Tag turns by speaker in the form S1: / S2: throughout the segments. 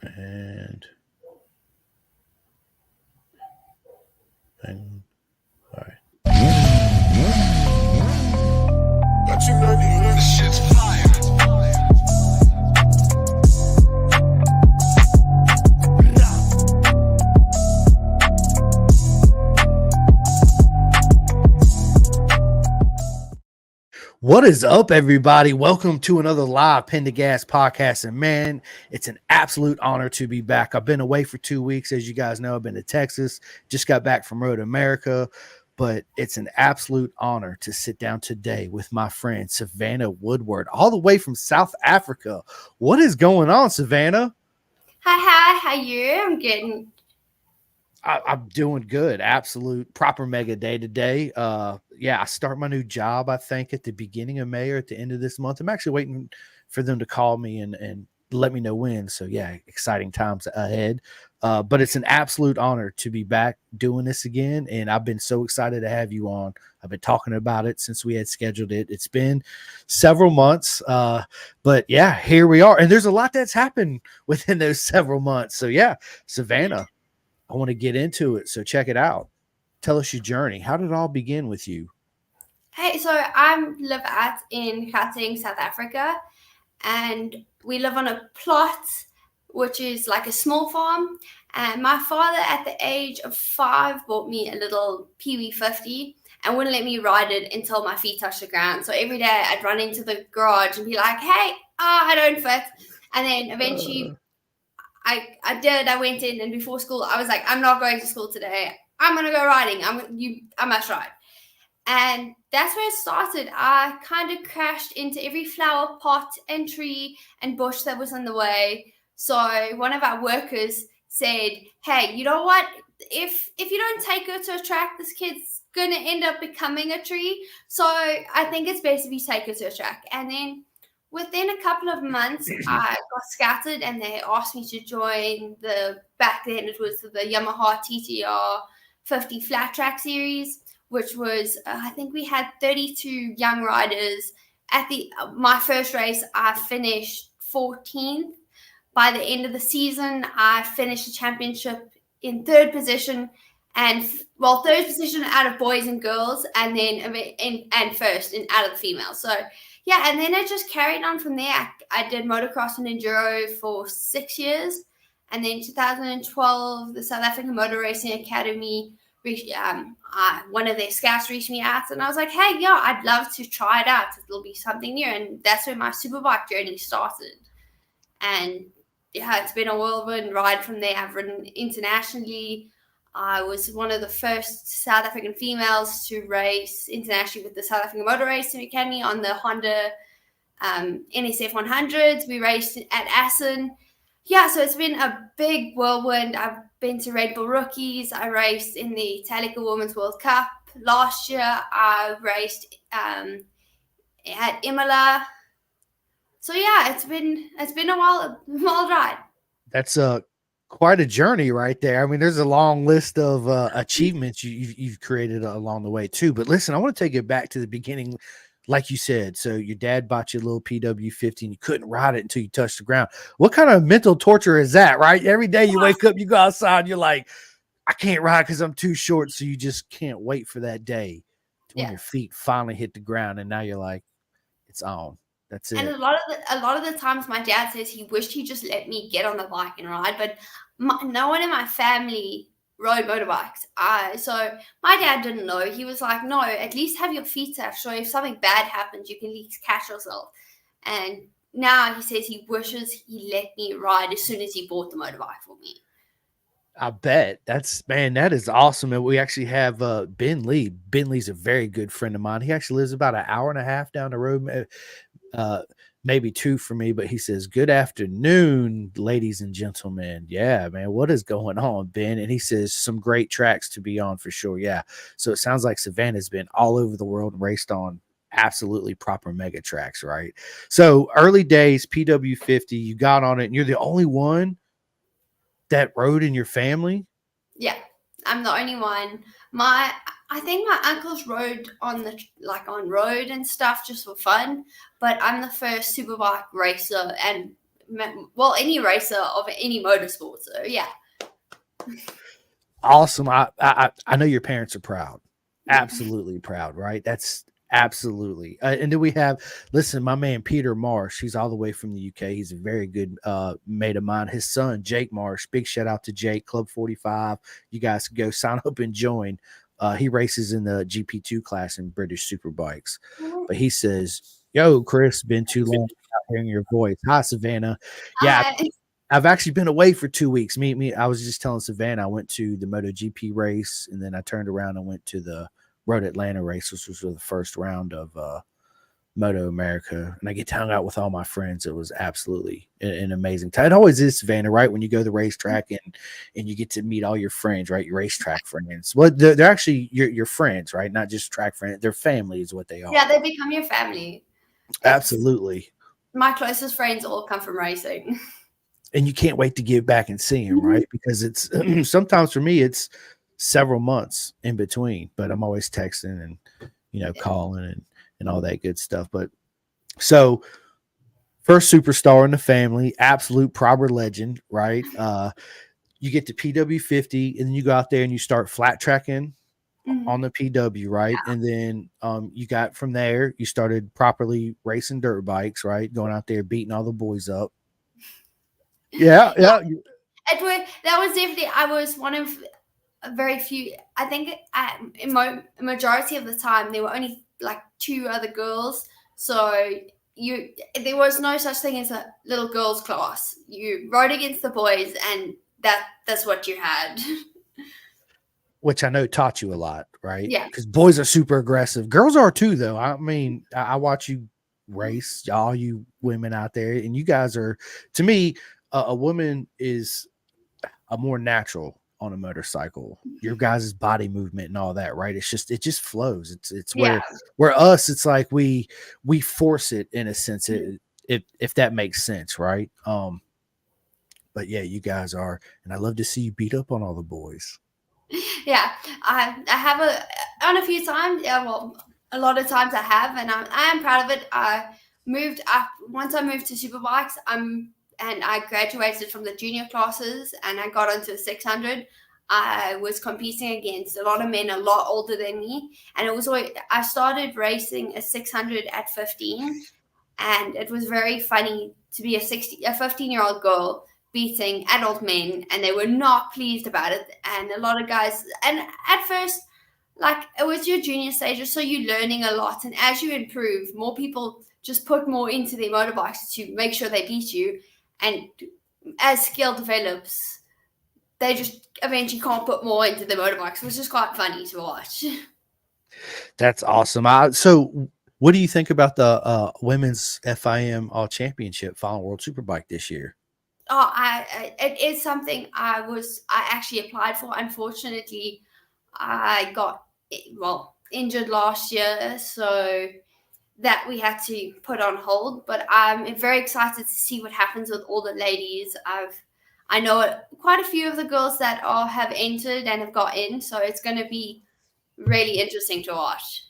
S1: And hang on. All
S2: Got you know this shit's fire.
S1: What is up, everybody? Welcome to another live Pendergast podcast. And man, it's an absolute honor to be back. I've been away for 2 weeks. As you guys know, I've been to Texas, just got back from Road America. But it's an absolute honor to sit down today with my friend Savannah Woodward, all the way from South Africa. What is going on, Savannah?
S3: Hi, how you? I'm good.
S1: I'm doing good. Absolute proper mega day today. I start my new job, I think, at the beginning of May or at the end of this month. I'm actually waiting for them to call me and let me know when. So yeah, exciting times ahead. But it's an absolute honor to be back doing this again. And I've been so excited to have you on. I've been talking about it since we had scheduled it. It's been several months. But yeah, here we are. And there's a lot that's happened within those several months. So yeah, Savannah, I want to get into it. So check it out. Tell us your journey. How did it all begin with you?
S3: Hey, so I live in Gauteng, South Africa, and we live on a plot, which is like a small farm. And my father, at the age of 5, bought me a little Pee-wee 50 and wouldn't let me ride it until my feet touched the ground. So every day I'd run into the garage and be like, hey, I don't fit. And then eventually I went in, and before school, I was like, I'm not going to school today. I'm going to go riding. I must ride. And that's where it started. I kind of crashed into every flower pot and tree and bush that was in the way. So one of our workers said, hey, you know what? If you don't take her to a track, this kid's going to end up becoming a tree. So I think it's best if you take her to a track. And then within a couple of months, I got scouted and they asked me to join back then it was the Yamaha TTR 50 flat track series, which was, I think we had 32 young riders. At my first race, I finished 14th. By the end of the season, I finished the championship in third position, third position out of boys and girls, and then and first out of the females. So yeah, and then it just carried on from there. I did motocross and enduro for 6 years, and then 2012, the South African Motor Racing Academy one of their scouts reached me out, and I was like, hey, yeah, I'd love to try it out. It'll be something new. And that's where my superbike journey started. And yeah, it's been a whirlwind ride from there. I've ridden internationally. I was one of the first South African females to race internationally with the South African Motor Racing Academy on the Honda NSF 100s. We raced at Assen. Yeah, so it's been a big whirlwind. I've been to Red Bull Rookies. I raced in the Italica Women's World Cup. Last year, I raced at Imola. So yeah, it's been a wild ride.
S1: That's quite a journey right there. I mean, there's a long list of achievements you've created along the way too. But listen, I want to take it back to the beginning. Like you said, so your dad bought you a little PW50 and you couldn't ride it until you touched the ground. What kind of mental torture is that, right? Every day you wake up, you go outside, you're like, I can't ride because I'm too short. So you just can't wait for that day when your feet finally hit the ground. And now you're like, it's on. That's it.
S3: And a lot of the times my dad says he wished he just let me get on the bike and ride, but no one in my family rode motorbikes. So my dad didn't know. He was like, no, at least have your feet up, so if something bad happens, you can at least catch yourself. And now he says he wishes he let me ride as soon as he bought the motorbike for me.
S1: I bet. That is awesome. And we actually have Ben Lee. Ben Lee's a very good friend of mine. He actually lives about an hour and a half down the road, maybe 2 for me, but he says, good afternoon, ladies and gentlemen. Yeah, man, what is going on, Ben? And he says some great tracks to be on for sure. Yeah. So it sounds like Savannah's been all over the world and raced on absolutely proper mega tracks, right? So early days, PW50, you got on it and you're the only one that rode in your family?
S3: Yeah, I'm the only one. I think my uncles rode on road and stuff just for fun, but I'm the first superbike racer and well, any racer of any motorsport. So yeah.
S1: Awesome. I know your parents are proud. Absolutely proud, right? That's absolutely. And then we have, listen, my man Peter Marsh. He's all the way from the UK. He's a very good mate of mine. His son Jake Marsh. Big shout out to Jake. Club 45. You guys can go sign up and join. He races in the GP2 class in British Superbikes. But he says, "Yo, Chris, been too long without hearing your voice. Hi, Savannah. Yeah, I've actually been away for 2 weeks. I was just telling Savannah I went to the MotoGP race, and then I turned around and went to the Road Atlanta race, which was the first round of Moto America. And I get to hang out with all my friends. It was absolutely an amazing time. It always is, Savannah, right? When you go to the racetrack and you get to meet all your friends, right? Your racetrack friends. Well, they're actually your friends, right? Not just track friends. They're family is what they are.
S3: Yeah, they become your family.
S1: Absolutely.
S3: My closest friends all come from racing.
S1: And you can't wait to get back and see him, right? Because it's sometimes for me, it's several months in between, but I'm always texting and, calling and all that good stuff. But so first superstar in the family, absolute proper legend, right? You get to PW50 and then you go out there and you start flat tracking on the PW, right? Yeah. And then you got from there, you started properly racing dirt bikes, right? Going out there, beating all the boys up. Yeah.
S3: That was definitely, I was one of very few, I think in majority of the time, there were only like 2 other girls. So there was no such thing as a little girls class. You rode against the boys and that's what you had.
S1: Which I know taught you a lot, right?
S3: Yeah.
S1: Because boys are super aggressive. Girls are too, though. I mean, I watch you race, all you women out there, and you guys are, to me, a woman is a more natural on a motorcycle. Your guys' body movement and all that, right? It just flows. It's where us, it's like we force it in a sense, if that makes sense, right? But yeah, you guys are, and I love to see you beat up on all the boys.
S3: Yeah, I have on a few times. Yeah, well, a lot of times I have, and I am proud of it. Once I moved to Superbikes, and I graduated from the junior classes and I got onto a 600. I was competing against a lot of men a lot older than me. And I started racing a 600 at 15. And it was very funny to be a 15-year-old girl beating adult men. And they were not pleased about it. And a lot of guys, and at first, like, it was your junior stages, so you're learning a lot. And as you improve, more people just put more into their motorbikes to make sure they beat you. And as skill develops, they just eventually can't put more into the motorbikes, which is quite funny to watch. That's
S1: awesome. So what do you think about the women's FIM All Championship Final World Superbike this year?
S3: Oh, it is something I actually applied for. Unfortunately, I got, injured last year, so that we had to put on hold, but I'm very excited to see what happens with all the ladies. I know quite a few of the girls that have entered and have got in, so it's going to be really interesting to watch.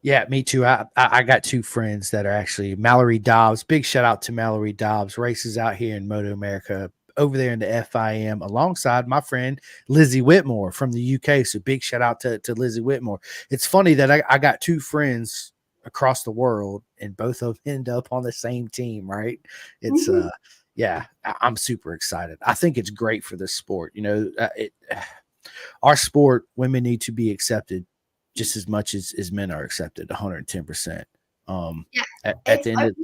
S1: Yeah, me too. I got 2 friends that are actually Mallory Dobbs. Big shout out to Mallory Dobbs. Races out here in Moto America over there in the FIM alongside my friend Lizzie Whitmore from the UK. So big shout out to Lizzie Whitmore. It's funny that I got 2 friends across the world and both of them end up on the same team, right? It's I'm super excited. I think it's great for the sport. Our sport, women need to be accepted just as much as men are accepted, 110%. At the end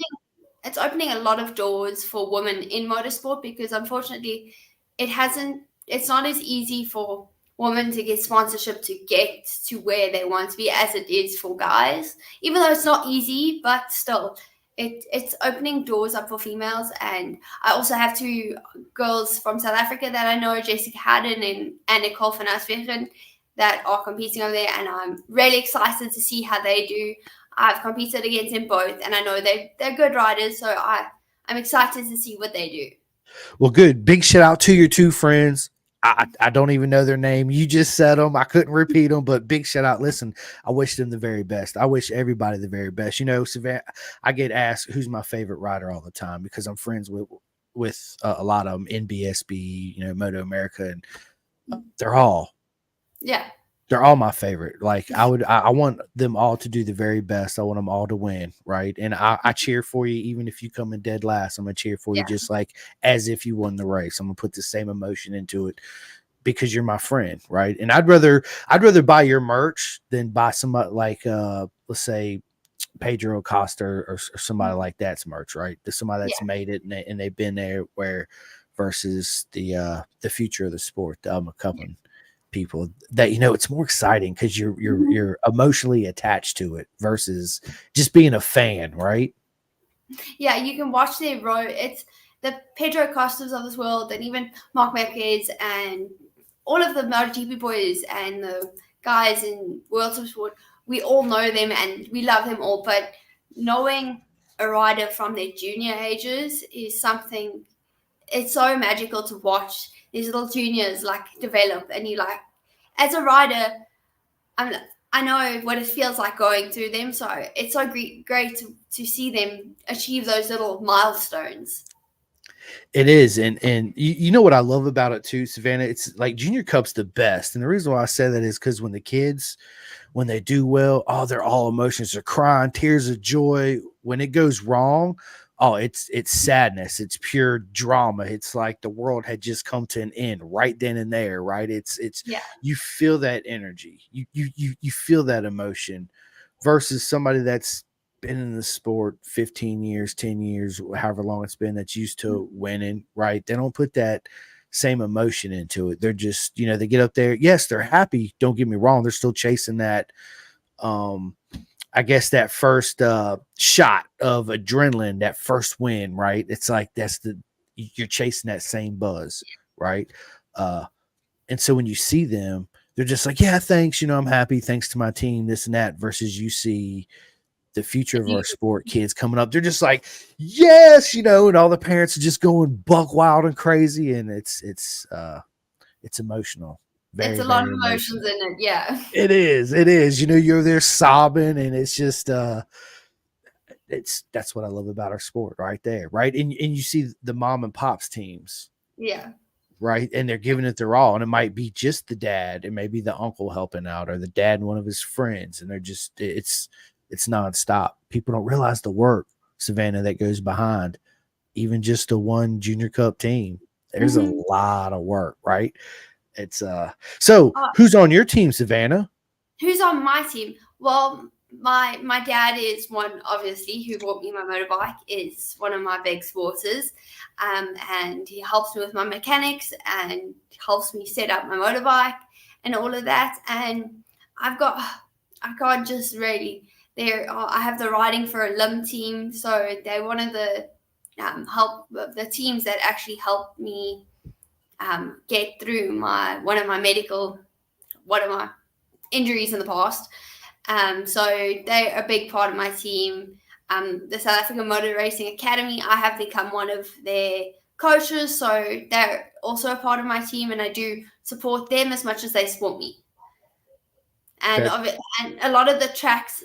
S3: it's opening a lot of doors for women in motorsport, because unfortunately it's not as easy for women to get sponsorship to get to where they want to be as it is for guys, even though it's not easy, but still it's opening doors up for females. And I also have 2 girls from South Africa that I know, Jessica Haddon and Nicole van Aswegen, that are competing over there, and I'm really excited to see how they do. I've competed against them both, and I know they're good riders, so I'm excited to see what they do.
S1: Well, good. Big shout out to your 2 friends. I don't even know their name. You just said them. I couldn't repeat them, but big shout out. Listen, I wish them the very best. I wish everybody the very best. Savannah, I get asked who's my favorite rider all the time because I'm friends with with a lot of them, NBSB, Moto America, and they're all
S3: Yeah.
S1: they're all my favorite. Like I want them all to do the very best. I want them all to win, right? And I cheer for you, even if you come in dead last. I'm gonna cheer for you
S3: Yeah.
S1: just like as if you won the race. I'm gonna put the same emotion into it because you're my friend, right? And I'd rather buy your merch than buy somebody like let's say Pedro Acosta or somebody like that's merch, right? There's somebody that's
S3: Yeah.
S1: made it and they've been there where versus the future of the sport, the McCubbin people that it's more exciting because you're emotionally attached to it versus just being a fan, right?
S3: Yeah, you can watch their road. It's the Pedro Costas of this world, and even Mark Marquez and all of the MotoGP boys and the guys in World Tour Sport. We all know them and we love them all. But knowing a rider from their junior ages is something. It's so magical to watch these little juniors like develop, and you like as a rider. I know what it feels like going through them, so it's so great to see them achieve those little milestones.
S1: It is, and you know what I love about it too, Savannah. It's like Junior Cup's the best, and the reason why I say that is because when the kids, when they do well, oh, they're all emotions. They're crying, tears of joy. When it goes wrong, oh, it's sadness. It's pure drama. It's like the world had just come to an end right then and there, right? It's
S3: Yeah.
S1: you feel that energy. You feel that emotion versus somebody that's been in the sport 15 years, 10 years, however long it's been, that's used to winning, right? They don't put that same emotion into it. They're just, they get up there. Yes, they're happy. Don't get me wrong. They're still chasing that, I guess that first shot of adrenaline, that first win, right? It's like you're chasing that same buzz, right? And so when you see them, they're just like, yeah, thanks. I'm happy. Thanks to my team, this and that, versus you see the future of our sport kids coming up. They're just like, yes, and all the parents are just going buck wild and crazy. And it's emotional. Very,
S3: It's a lot of
S1: very
S3: emotions
S1: emotional.
S3: in it. Yeah.
S1: It is. It is. You're there sobbing, and it's just that's what I love about our sport right there, right? And you see the mom and pops teams,
S3: Yeah.
S1: right? And they're giving it their all. And it might be just the dad, it may be the uncle helping out, or the dad and one of his friends, and they're just it's nonstop. People don't realize the work, Savannah, that goes behind even just a one Junior Cup team. There's a lot of work, right? It's so who's on your team, Savannah?
S3: Who's on my team? Well, my dad is one, obviously, who bought me my motorbike, is one of my big supporters. And he helps me with my mechanics and helps me set up my motorbike and all of that. And I can't just really I have the riding for a limb team, so they're one of the the teams that actually helped me get through one of my injuries in the past. So they're a big part of my team. The South African Motor Racing Academy, I have become one of their coaches, so they're also a part of my team, and I do support them as much as they support me. And a lot of the tracks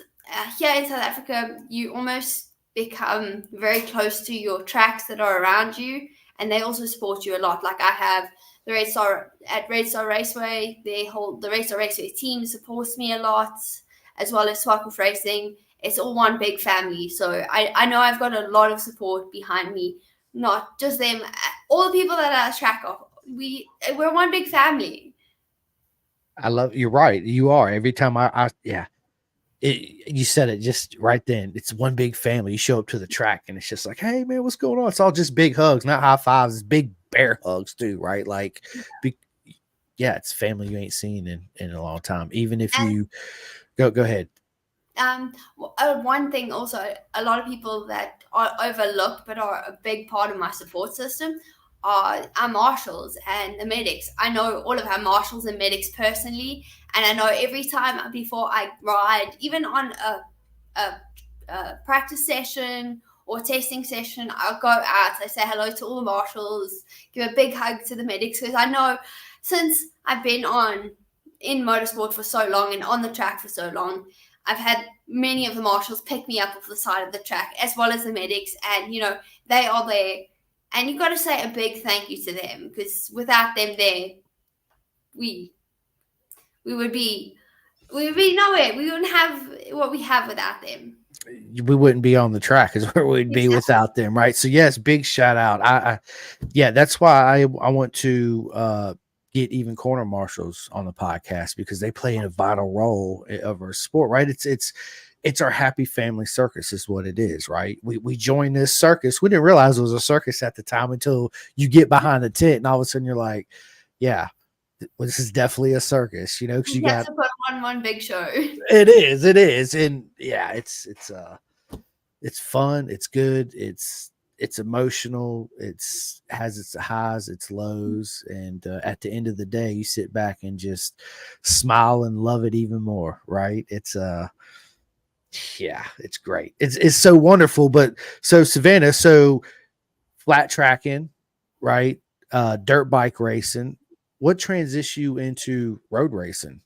S3: here in South Africa, you almost become very close to your tracks that are around you, and they also support you a lot. Like I have the Red Star Raceway, the Red Star Raceway team supports me a lot, as well as Swarthoff Racing. It's all one big family, so I know I've got a lot of support behind me. Not just them, all the people that are track of. We're one big family.
S1: I love. You're right. You are. Every time yeah. You said it just right then. It's one big family. You show up to the track and it's just like, hey man, what's going on? It's all just big hugs, not high fives. It's big bear hugs too, right? Like, yeah, it's family you ain't seen in a long time. Even if you go ahead.
S3: One thing also, a lot of people that are overlooked but are a big part of my support system are our marshals and the medics. I know all of our marshals and medics personally, and I know every time before I ride, even on a practice session or testing session, I'll go out, I say hello to all the marshals, give a big hug to the medics, because I know since I've been in motorsport for so long and on the track for so long, I've had many of the marshals pick me up off the side of the track, as well as the medics, and they are there, And you got to say a big thank you to them, because without them there, we would be nowhere. We wouldn't have what we have without them.
S1: We wouldn't be on the track as where we'd be
S3: Exactly.
S1: without them, right? So yes, big shout out. Yeah, that's why I want to get even corner marshals on the podcast, because they play a vital role of our sport, right? It's our happy family circus is what it is, right? We joined this circus. We didn't realize it was a circus at the time until you get behind the tent, and all of a sudden you're like, yeah, well, this is definitely a circus, you know, because you got
S3: to put on one big show.
S1: it is, and yeah, it's fun, it's good, it's emotional, it's has its highs, its lows, and at the end of the day, you sit back and just smile and love it even more, right? It's yeah, it's great. It's so wonderful. But so Savannah, so flat tracking, right? Dirt bike racing. What transitioned you into road racing?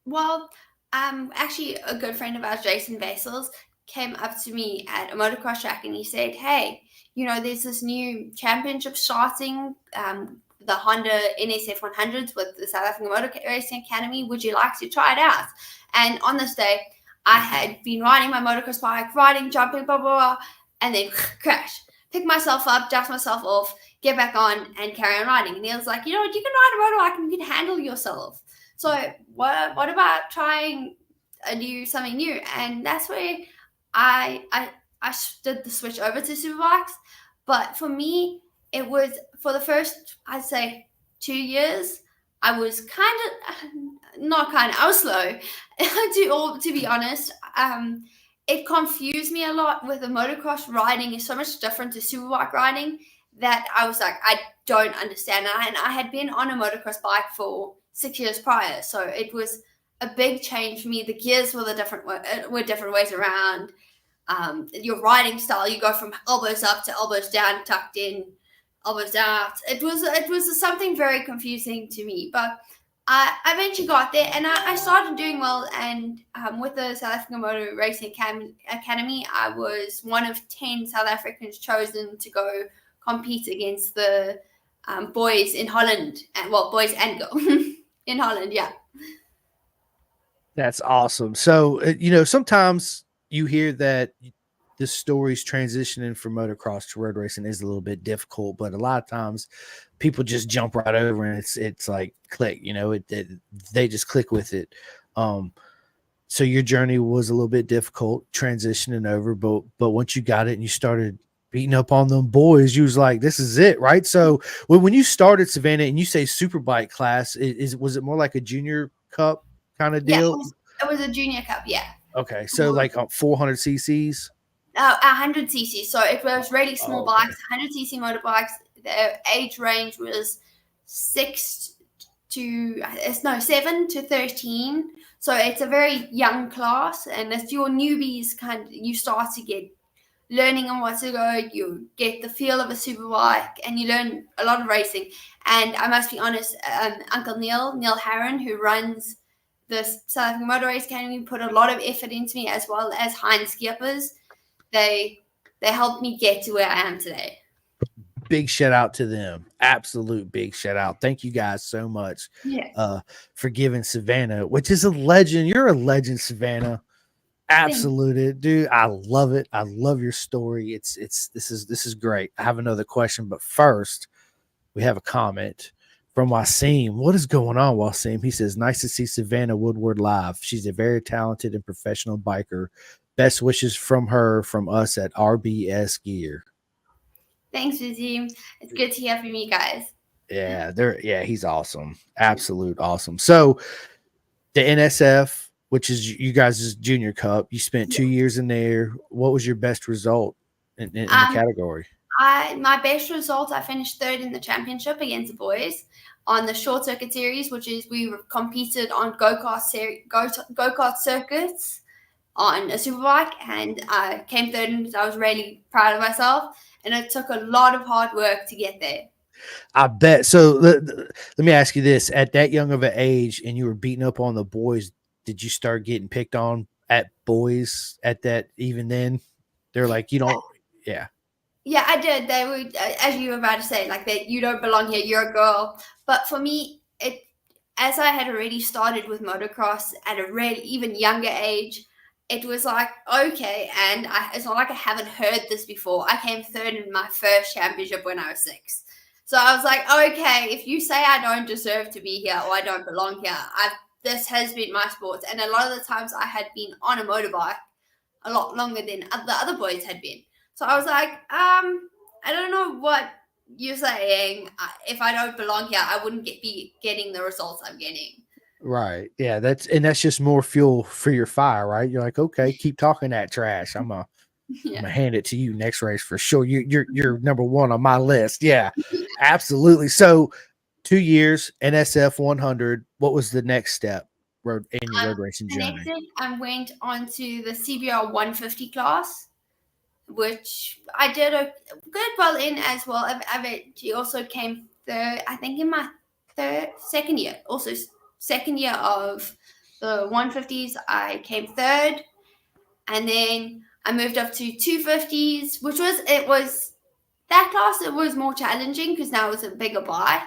S3: Well, actually, a good friend of ours, Jason Vessels, came up to me at a motocross track and he said, "Hey, there's this new championship starting, the Honda NSF 100s with the South African Motor Racing Academy. Would you like to try it out?" And on this day, I had been riding my motocross bike, riding, jumping, blah, blah, blah, and then crash. Pick myself up, dust myself off, get back on, and carry on riding. And he was like, "You know what? You can ride a motorbike and you can handle yourself. So what about trying something new?" And that's where I did the switch over to superbikes. But for me, it was for the first, I'd say, 2 years. I was I was slow to be honest. It confused me a lot with the motocross riding is so much different to superbike riding that I was like, I don't understand. And I had been on a motocross bike for 6 years prior, so it was a big change for me. The gears were different ways around. Your riding style, you go from elbows up to elbows down, tucked in, elbows out. It was something very confusing to me, but I eventually got there, and I started doing well. And with the South African Motor Racing Academy, I was one of 10 South Africans chosen to go compete against the boys in Holland, boys and girls in Holland. Yeah.
S1: That's awesome. So, sometimes you hear that the stories transitioning from motocross to road racing is a little bit difficult, but a lot of times people just jump right over and it's like click, they just click with it. So your journey was a little bit difficult transitioning over, but once you got it and you started beating up on them boys, you was like, this is it, right? So when you started, Savannah, and you say superbike class, was it more like a junior cup kind of deal?
S3: Yeah, it was a junior cup. Yeah.
S1: Okay, so like 400 cc's.
S3: 100 cc. So it was really small bikes, 100 cc motorbikes. The age range was 7 to 13. So it's a very young class, and it's your newbies you start to get learning on what to go. You get the feel of a superbike, and you learn a lot of racing. And I must be honest, Uncle Neil Harron, who runs the South African Motor Race Academy, put a lot of effort into me, as well as Heinz Skippers. They helped me get to where I am today.
S1: Big shout out to them. Absolute big shout out. Thank you guys so much for giving Savannah, which is a legend. You're a legend, Savannah. Absolute, dude. I love it. I love your story. This is great. I have another question, but first we have a comment from Wasim. What is going on, Wasim? He says, "Nice to see Savannah Woodward live. She's a very talented and professional biker. Best wishes from us at RBS Gear."
S3: Thanks, Wasim. It's good to hear from you guys.
S1: Yeah, he's awesome. Absolute awesome. So the NSF, which is you guys' junior cup, you spent 2 years in there. What was your best result in the category?
S3: My best result, I finished third in the championship against the boys on the short circuit series, which is we competed on go-kart circuits on a superbike, and I came third, and I was really proud of myself. And it took a lot of hard work to get there.
S1: I bet. So let me ask you this: at that young of an age, and you were beating up on the boys, did you start getting picked on at boys at that? Even then, they're like, you don't. Yeah.
S3: Yeah, I did. They would, as you were about to say, like that you don't belong here. You're a girl. But for me, as I had already started with motocross at a really even younger age, it was like okay. And it's not like I haven't heard this before. I came third in my first championship when I was 6. So I was like, okay, if you say I don't deserve to be here or I don't belong here, this has been my sport. And a lot of the times I had been on a motorbike a lot longer than the other boys had been. So I was like, I don't know what you're saying. If I don't belong here, I wouldn't be getting the results I'm getting.
S1: Right. Yeah, that's just more fuel for your fire, right? You're like, okay, keep talking that trash. I'm
S3: Yeah.
S1: gonna hand it to you next race for sure. You're number one on my list. Yeah, absolutely. So 2 years NSF 100. What was the next step in your road racing journey?
S3: Connected and went on to the CBR 150 class, which I did a good well in as well. She also came third, I think, in my second year. Also, second year of the 150s, I came third, and then I moved up to 250s, which was that class. It was more challenging because now it's a bigger bike,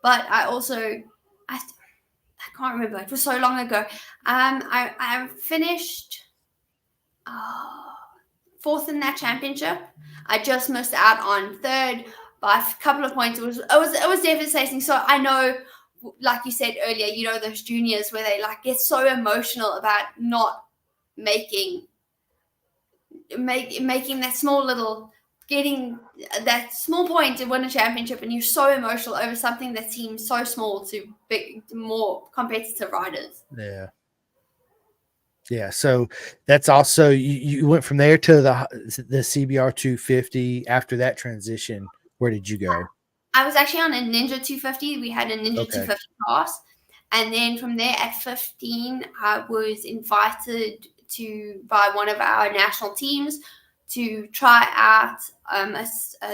S3: but I can't remember. It was so long ago. I finished fourth in that championship. I just missed out on third by a couple of points. It was devastating. So I know, like you said earlier, you know those juniors where they like get so emotional about not making that small little getting that small point to win a championship, and you're so emotional over something that seems so small to more competitive riders.
S1: Yeah. Yeah. So that's also you went from there to the CBR 250. After that transition, where did you go?
S3: I was actually on a Ninja 250. We had a Ninja
S1: Okay.
S3: 250 class. And then from there at 15, I was invited by one of our national teams to try out a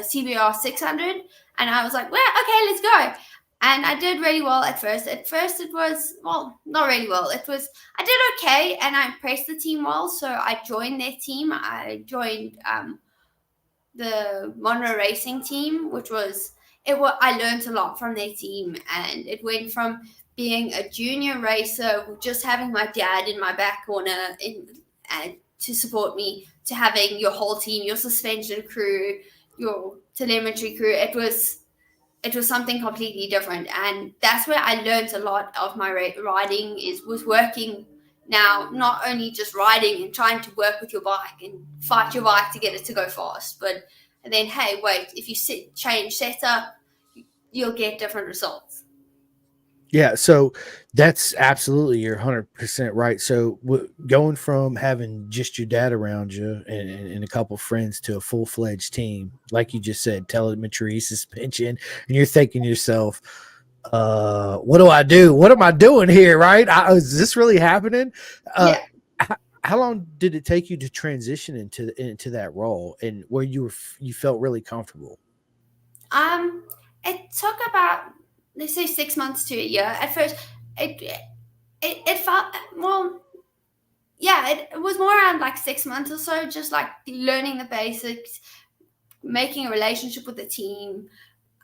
S3: CBR 600. And I was like, well, okay, let's go. And I did really well at first. At first, it was, well, not really well. I did okay, and I impressed the team well. So I joined their team. I joined the Monroe Racing team, which was I learned a lot from their team, and it went from being a junior racer, just having my dad in my back corner to support me, to having your whole team, your suspension crew, your telemetry crew. It was something completely different, and that's where I learned a lot of my riding was working now, not only just riding and trying to work with your bike and fight your bike to get it to go fast, but then hey, wait, if you change setup, you'll get different results.
S1: Yeah, so that's absolutely, you're 100% right. So going from having just your dad around you and a couple friends to a full-fledged team, like you just said, telemetry, suspension, and you're thinking to yourself, what do I do? What am I doing here? Right? Is this really happening?
S3: Yeah.
S1: How long did it take you to transition into that role, and where you felt really comfortable?
S3: It took about, let's say, 6 months to a year. At first, it felt, well, yeah, it was more around like 6 months or so, just like learning the basics, making a relationship with the team,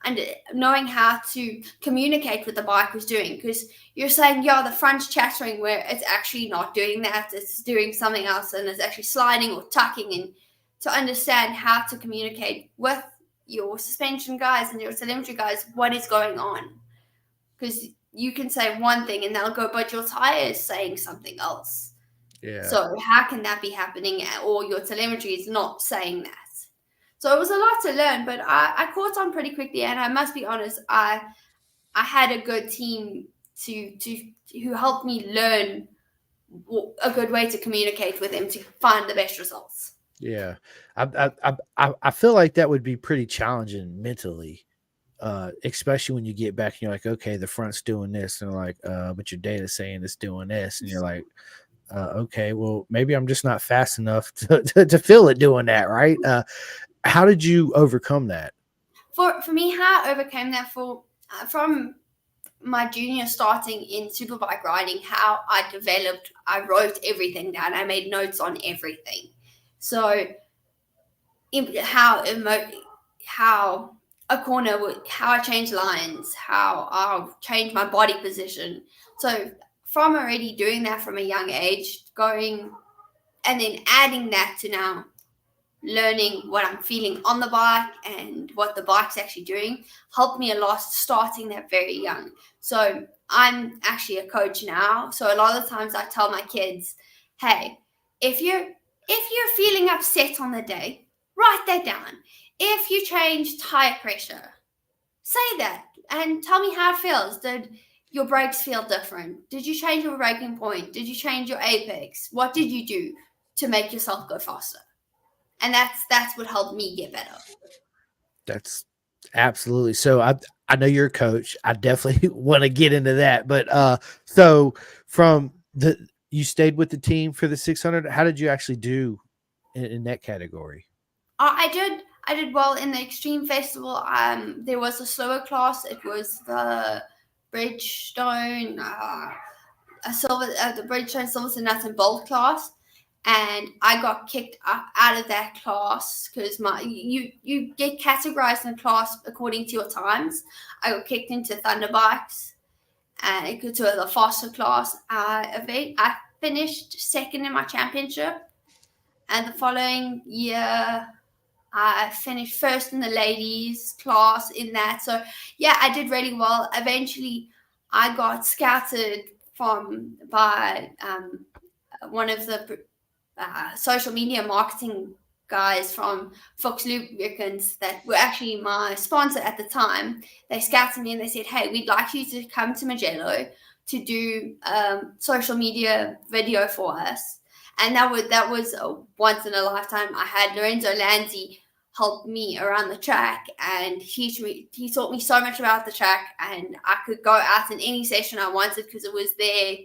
S3: and knowing how to communicate with the bike was doing. Because you're saying, yeah, the front's chattering, where it's actually not doing that. It's doing something else, and it's actually sliding or tucking. And to understand how to communicate with your suspension guys and your telemetry guys what is going on. Because you can say one thing and they'll go, but your tire is saying something else.
S1: Yeah.
S3: So how can that be happening? Or your telemetry is not saying that. So it was a lot to learn, but I caught on pretty quickly. And I must be honest, I had a good team who helped me learn a good way to communicate with them to find the best results.
S1: Yeah, I feel like that would be pretty challenging mentally, especially when you get back and you're like, okay, the front's doing this, and they're like, but your data's saying it's doing this, and you're like, okay, well, maybe I'm just not fast enough to feel it doing that, right? How did you overcome that?
S3: For me, how I overcame that from my junior starting in superbike riding, how I wrote everything down. I made notes on everything. So how a corner would, how I change lines, how I'll change my body position. So from already doing that from a young age, going and then adding that to now learning what I'm feeling on the bike and what the bike's actually doing helped me a lot starting that very young. So I'm actually a coach now. So a lot of the times I tell my kids, hey, if you're feeling upset on the day, write that down. If you change tire pressure, say that and tell me how it feels. Did your brakes feel different? Did you change your braking point? Did you change your apex? What did you do to make yourself go faster? And that's what helped me get better.
S1: That's absolutely. So I know you're a coach. I definitely want to get into that. But so from the you stayed with the team for the 600. How did you actually do in that category?
S3: I did well in the Extreme Festival. There was a slower class. It was the Bridgestone, the Bridgestone Silverton Nuts and Bolt class, and I got kicked out of that class because you get categorized in a class according to your times. I got kicked into Thunder Bikes and to the faster class. I finished second in my championship, and the following year I finished first in the ladies class in that. So yeah, I did really well. Eventually, I got scouted by one of the social media marketing guys from Fox Lubricants that were actually my sponsor at the time. They scouted me and they said, "Hey, we'd like you to come to Mugello to do social media video for us." And that was a once in a lifetime. I had Lorenzo Lanzi help me around the track, and he taught me so much about the track, and I could go out in any session I wanted because it was their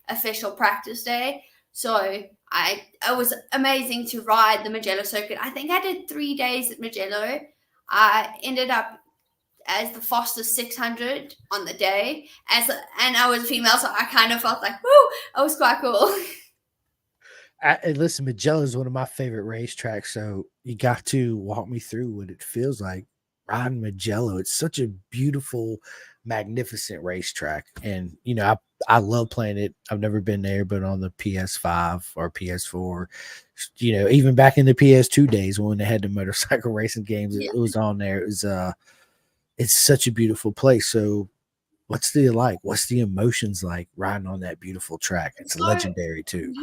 S3: official practice day. So it was amazing to ride the Mugello circuit. I think I did 3 days at Mugello. I ended up as the fastest 600 on the day, and I was a female, so I kind of felt like, whoo, it was quite cool.
S1: And listen, Magellan is one of my favorite racetracks, so you got to walk me through what it feels like riding Magello. It's such a beautiful, magnificent racetrack, and I love playing it. I've never been there, but on the PS5 or PS4, even back in the PS2 days when they had the motorcycle racing games,
S3: Yeah.
S1: it was on there. It was it's such a beautiful place. So what's the emotions like riding on that beautiful track? It's
S3: So
S1: legendary too.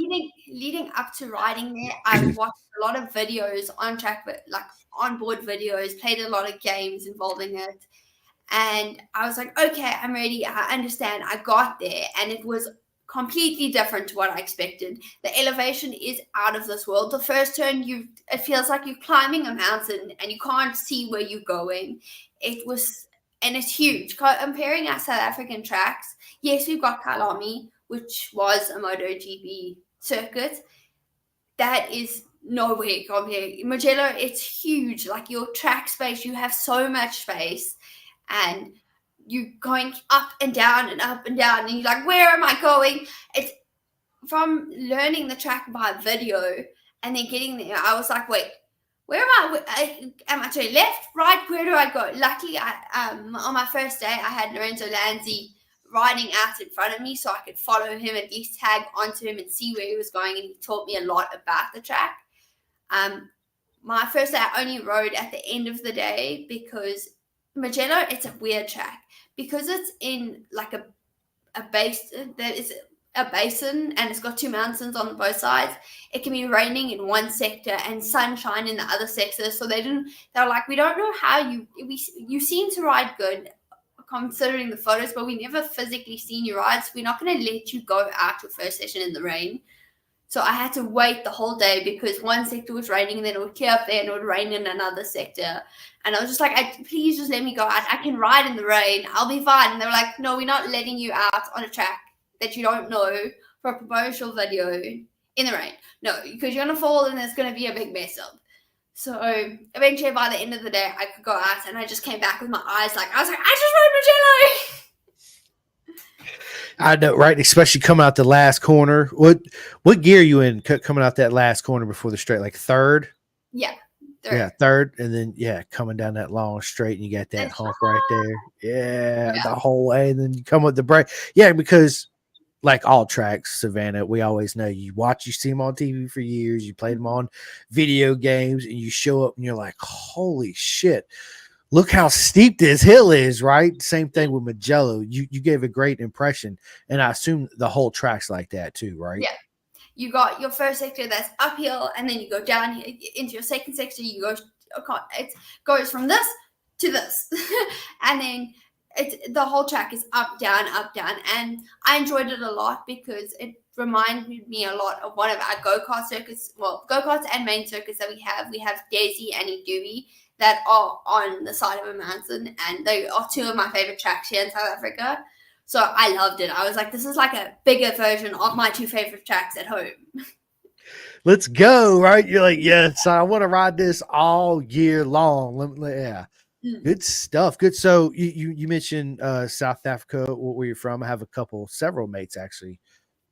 S3: leading up to riding there, I watched a lot of videos on track, but like onboard videos, played a lot of games involving it. And I was like, okay, I'm ready. I understand. I got there, and it was completely different to what I expected. The elevation is out of this world. The first turn, it feels like you're climbing a mountain and you can't see where you're going. And it's huge. Comparing our South African tracks, yes, we've got Kalami, which was a MotoGP circuit. That is nowhere compared. Mugello, it's huge. Like your track space, you have so much space, and you're going up and down and up and down, and you're like, where am I going? It's from learning the track by video and then getting there. I was like, wait, where am I? Am I to the left, right? Where do I go? Luckily, on my first day, I had Lorenzo Lanzi riding out in front of me, so I could follow him, at least tag onto him and see where he was going, and he taught me a lot about the track. My first day, I only rode at the end of the day because Mugello, it's a weird track because it's in like a basin. There is a basin, and it's got two mountains on both sides. It can be raining in one sector and sunshine in the other sector. So they're like, we don't know how you seem to ride good considering the photos, but we never physically seen you ride, so we're not going to let you go out your first session in the rain. So I had to wait the whole day because one sector was raining, and then it would clear up there and it would rain in another sector. And I was just like, please just let me go out. I can ride in the rain. I'll be fine. And they were like, no, we're not letting you out on a track that you don't know for a promotional video in the rain. No, because you're going to fall and there's going to be a big mess up. So eventually by the end of the day, I could go out, and I just came back with my eyes like, I was like, I just rode Mugello.
S1: I know, right? Especially coming out the last corner. What gear are you in coming out that last corner before the straight? Like third?
S3: Yeah.
S1: Yeah, third, and then coming down that long straight, and you got that hump right there. Yeah, the whole way, and then you come with the break. Yeah, because like all tracks, Savannah, we always know you see them on TV for years, you played them on video games, and you show up and you're like, holy shit, look how steep this hill is, right? Same thing with Magello. You gave a great impression, and I assume the whole track's like that too, right?
S3: Yeah. You got your first sector that's uphill, and then you go down into your second sector. You go, it goes from this to this, and then the whole track is up, down, and I enjoyed it a lot because it reminded me a lot of one of our go-kart circuits, go-karts and main circuits that we have. We have Daisy and Indubi that are on the side of a mountain, and they are two of my favorite tracks here in South Africa. So I loved it. I was like, this is like a bigger version of my two favorite tracks at home.
S1: Let's go, right? You're like, yes, I want to ride this all year long. Yeah. Good stuff. Good. So you mentioned South Africa, where you're from. I have several mates actually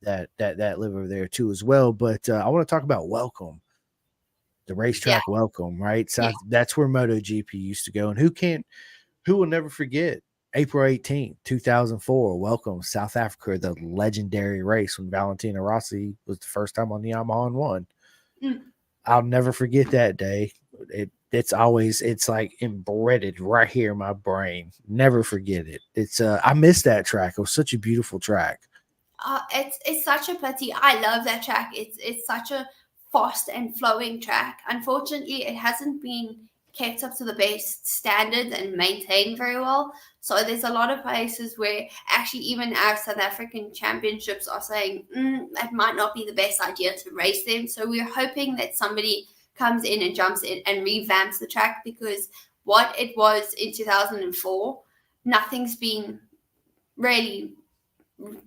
S1: that live over there too as well. But I want to talk about Welcome, the racetrack Welcome, right? So that's where MotoGP used to go. And who will never forget April 18th, 2004, Welcome, South Africa, the legendary race when Valentino Rossi was the first time on the Yamaha and won. I'll never forget that day. It's like embedded right here in my brain. Never forget it. I miss that track. It was such a beautiful track.
S3: It's such a pity. I love that track. It's such a fast and flowing track. Unfortunately, it hasn't been kept up to the best standards and maintained very well. So there's a lot of places where actually even our South African championships are saying that might not be the best idea to race them. So we're hoping that somebody comes in and jumps in and revamps the track, because what it was in 2004, nothing's been really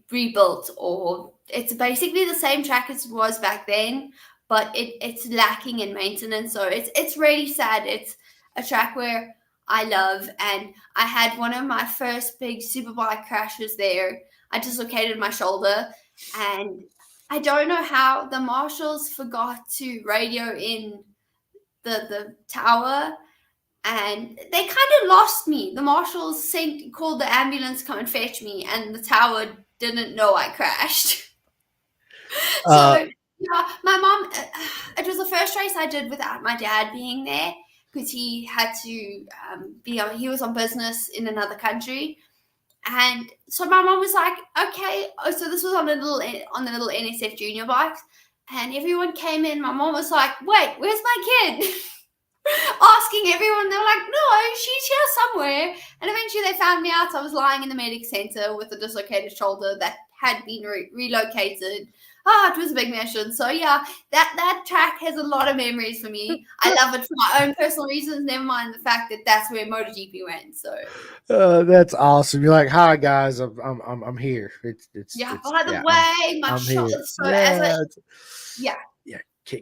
S3: rebuilt, or it's basically the same track as it was back then, but it's lacking in maintenance. So it's really sad. It's a track where I love, and I had one of my first big superbike crashes there. I dislocated my shoulder, and I don't know how the marshals forgot to radio in the tower, and they kind of lost me. The marshals called the ambulance to come and fetch me, and the tower didn't know I crashed. So my mom, it was the first race I did without my dad being there, because he had to he was on business in another country. And so my mom was like, okay. So this was on the little NSF junior bikes, and everyone came in. My mom was like, wait, where's my kid? Asking everyone. They were like, no, she's here somewhere. And eventually they found me out. I was lying in the medic center with a dislocated shoulder that had been relocated. It was a big mission. So yeah, that track has a lot of memories for me. I love it for my own personal reasons, never mind the fact that that's where MotoGP went. So
S1: that's awesome. You're like, hi guys, I'm here.
S3: By the way, my shoulder. So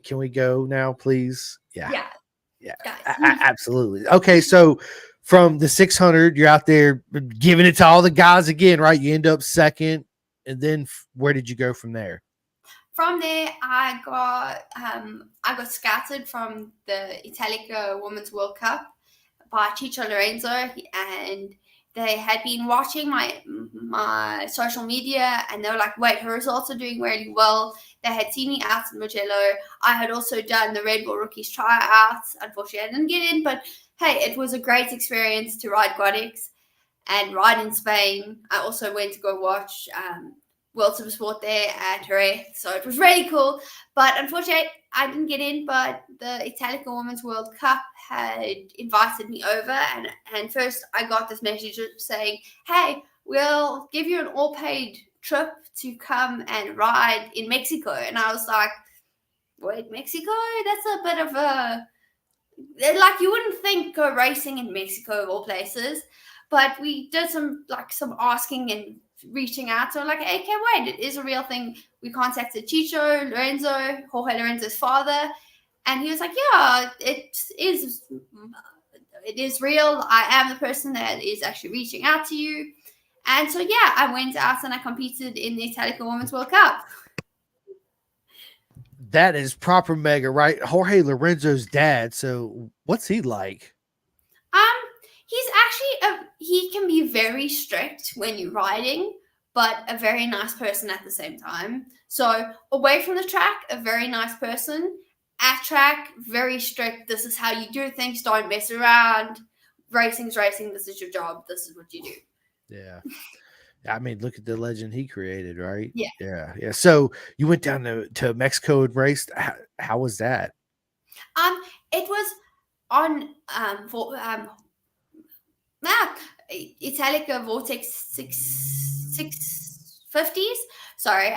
S1: Can we go now, please? Yeah,
S3: guys.
S1: Absolutely. Okay, so from the 600, you're out there giving it to all the guys again, right? You end up second, and then where did you go from there?
S3: From there, I got scouted from the Italica Women's World Cup by Chicho Lorenzo, and they had been watching my social media, and they were like, wait, her results are doing really well. They had seen me out in Mugello. I had also done the Red Bull Rookies tryouts. Unfortunately, I didn't get in, but hey, it was a great experience to ride Guadix and ride in Spain. I also went to go watch World Supersport there at Jerez, so it was really cool. But unfortunately, I didn't get in, but the Italica Women's World Cup had invited me over, and first I got this message saying, hey, we'll give you an all-paid trip to come and ride in Mexico. And I was like, wait, Mexico? That's a bit of a... Like, you wouldn't think go racing in Mexico of all places. But we did some asking and reaching out. So like, okay, wait, it is a real thing. We contacted Chicho Lorenzo, Jorge Lorenzo's father, and he was like, yeah, it is real. I am the person that is actually reaching out to you. And so yeah, I went out and I competed in the Italica Women's World Cup.
S1: That is proper mega, right? Jorge Lorenzo's dad. So what's he like?
S3: Um, he's actually he can be very strict when you're riding, but a very nice person at the same time. So away from the track, a very nice person. At track, very strict. This is how you do things. Don't mess around. Racing's racing. This is your job. This is what you do.
S1: Yeah. I mean, look at the legend he created, right?
S3: Yeah.
S1: Yeah. Yeah. So you went down to Mexico and raced. How was that?
S3: It was on ah, Italica Vortex 650s. Sorry,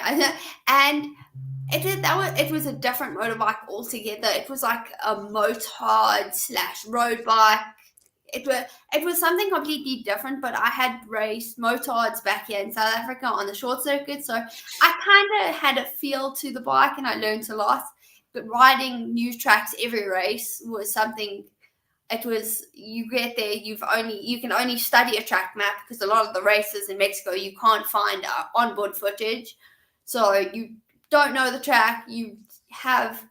S3: and it was a different motorbike altogether. It was like a motard / road bike. It was something completely different. But I had raced motards back here in South Africa on the short circuit, so I kind of had a feel to the bike, and I learned a lot. But riding new tracks every race was something. It was you get there, you can only study a track map because a lot of the races in Mexico you can't find onboard footage, so you don't know the track. You have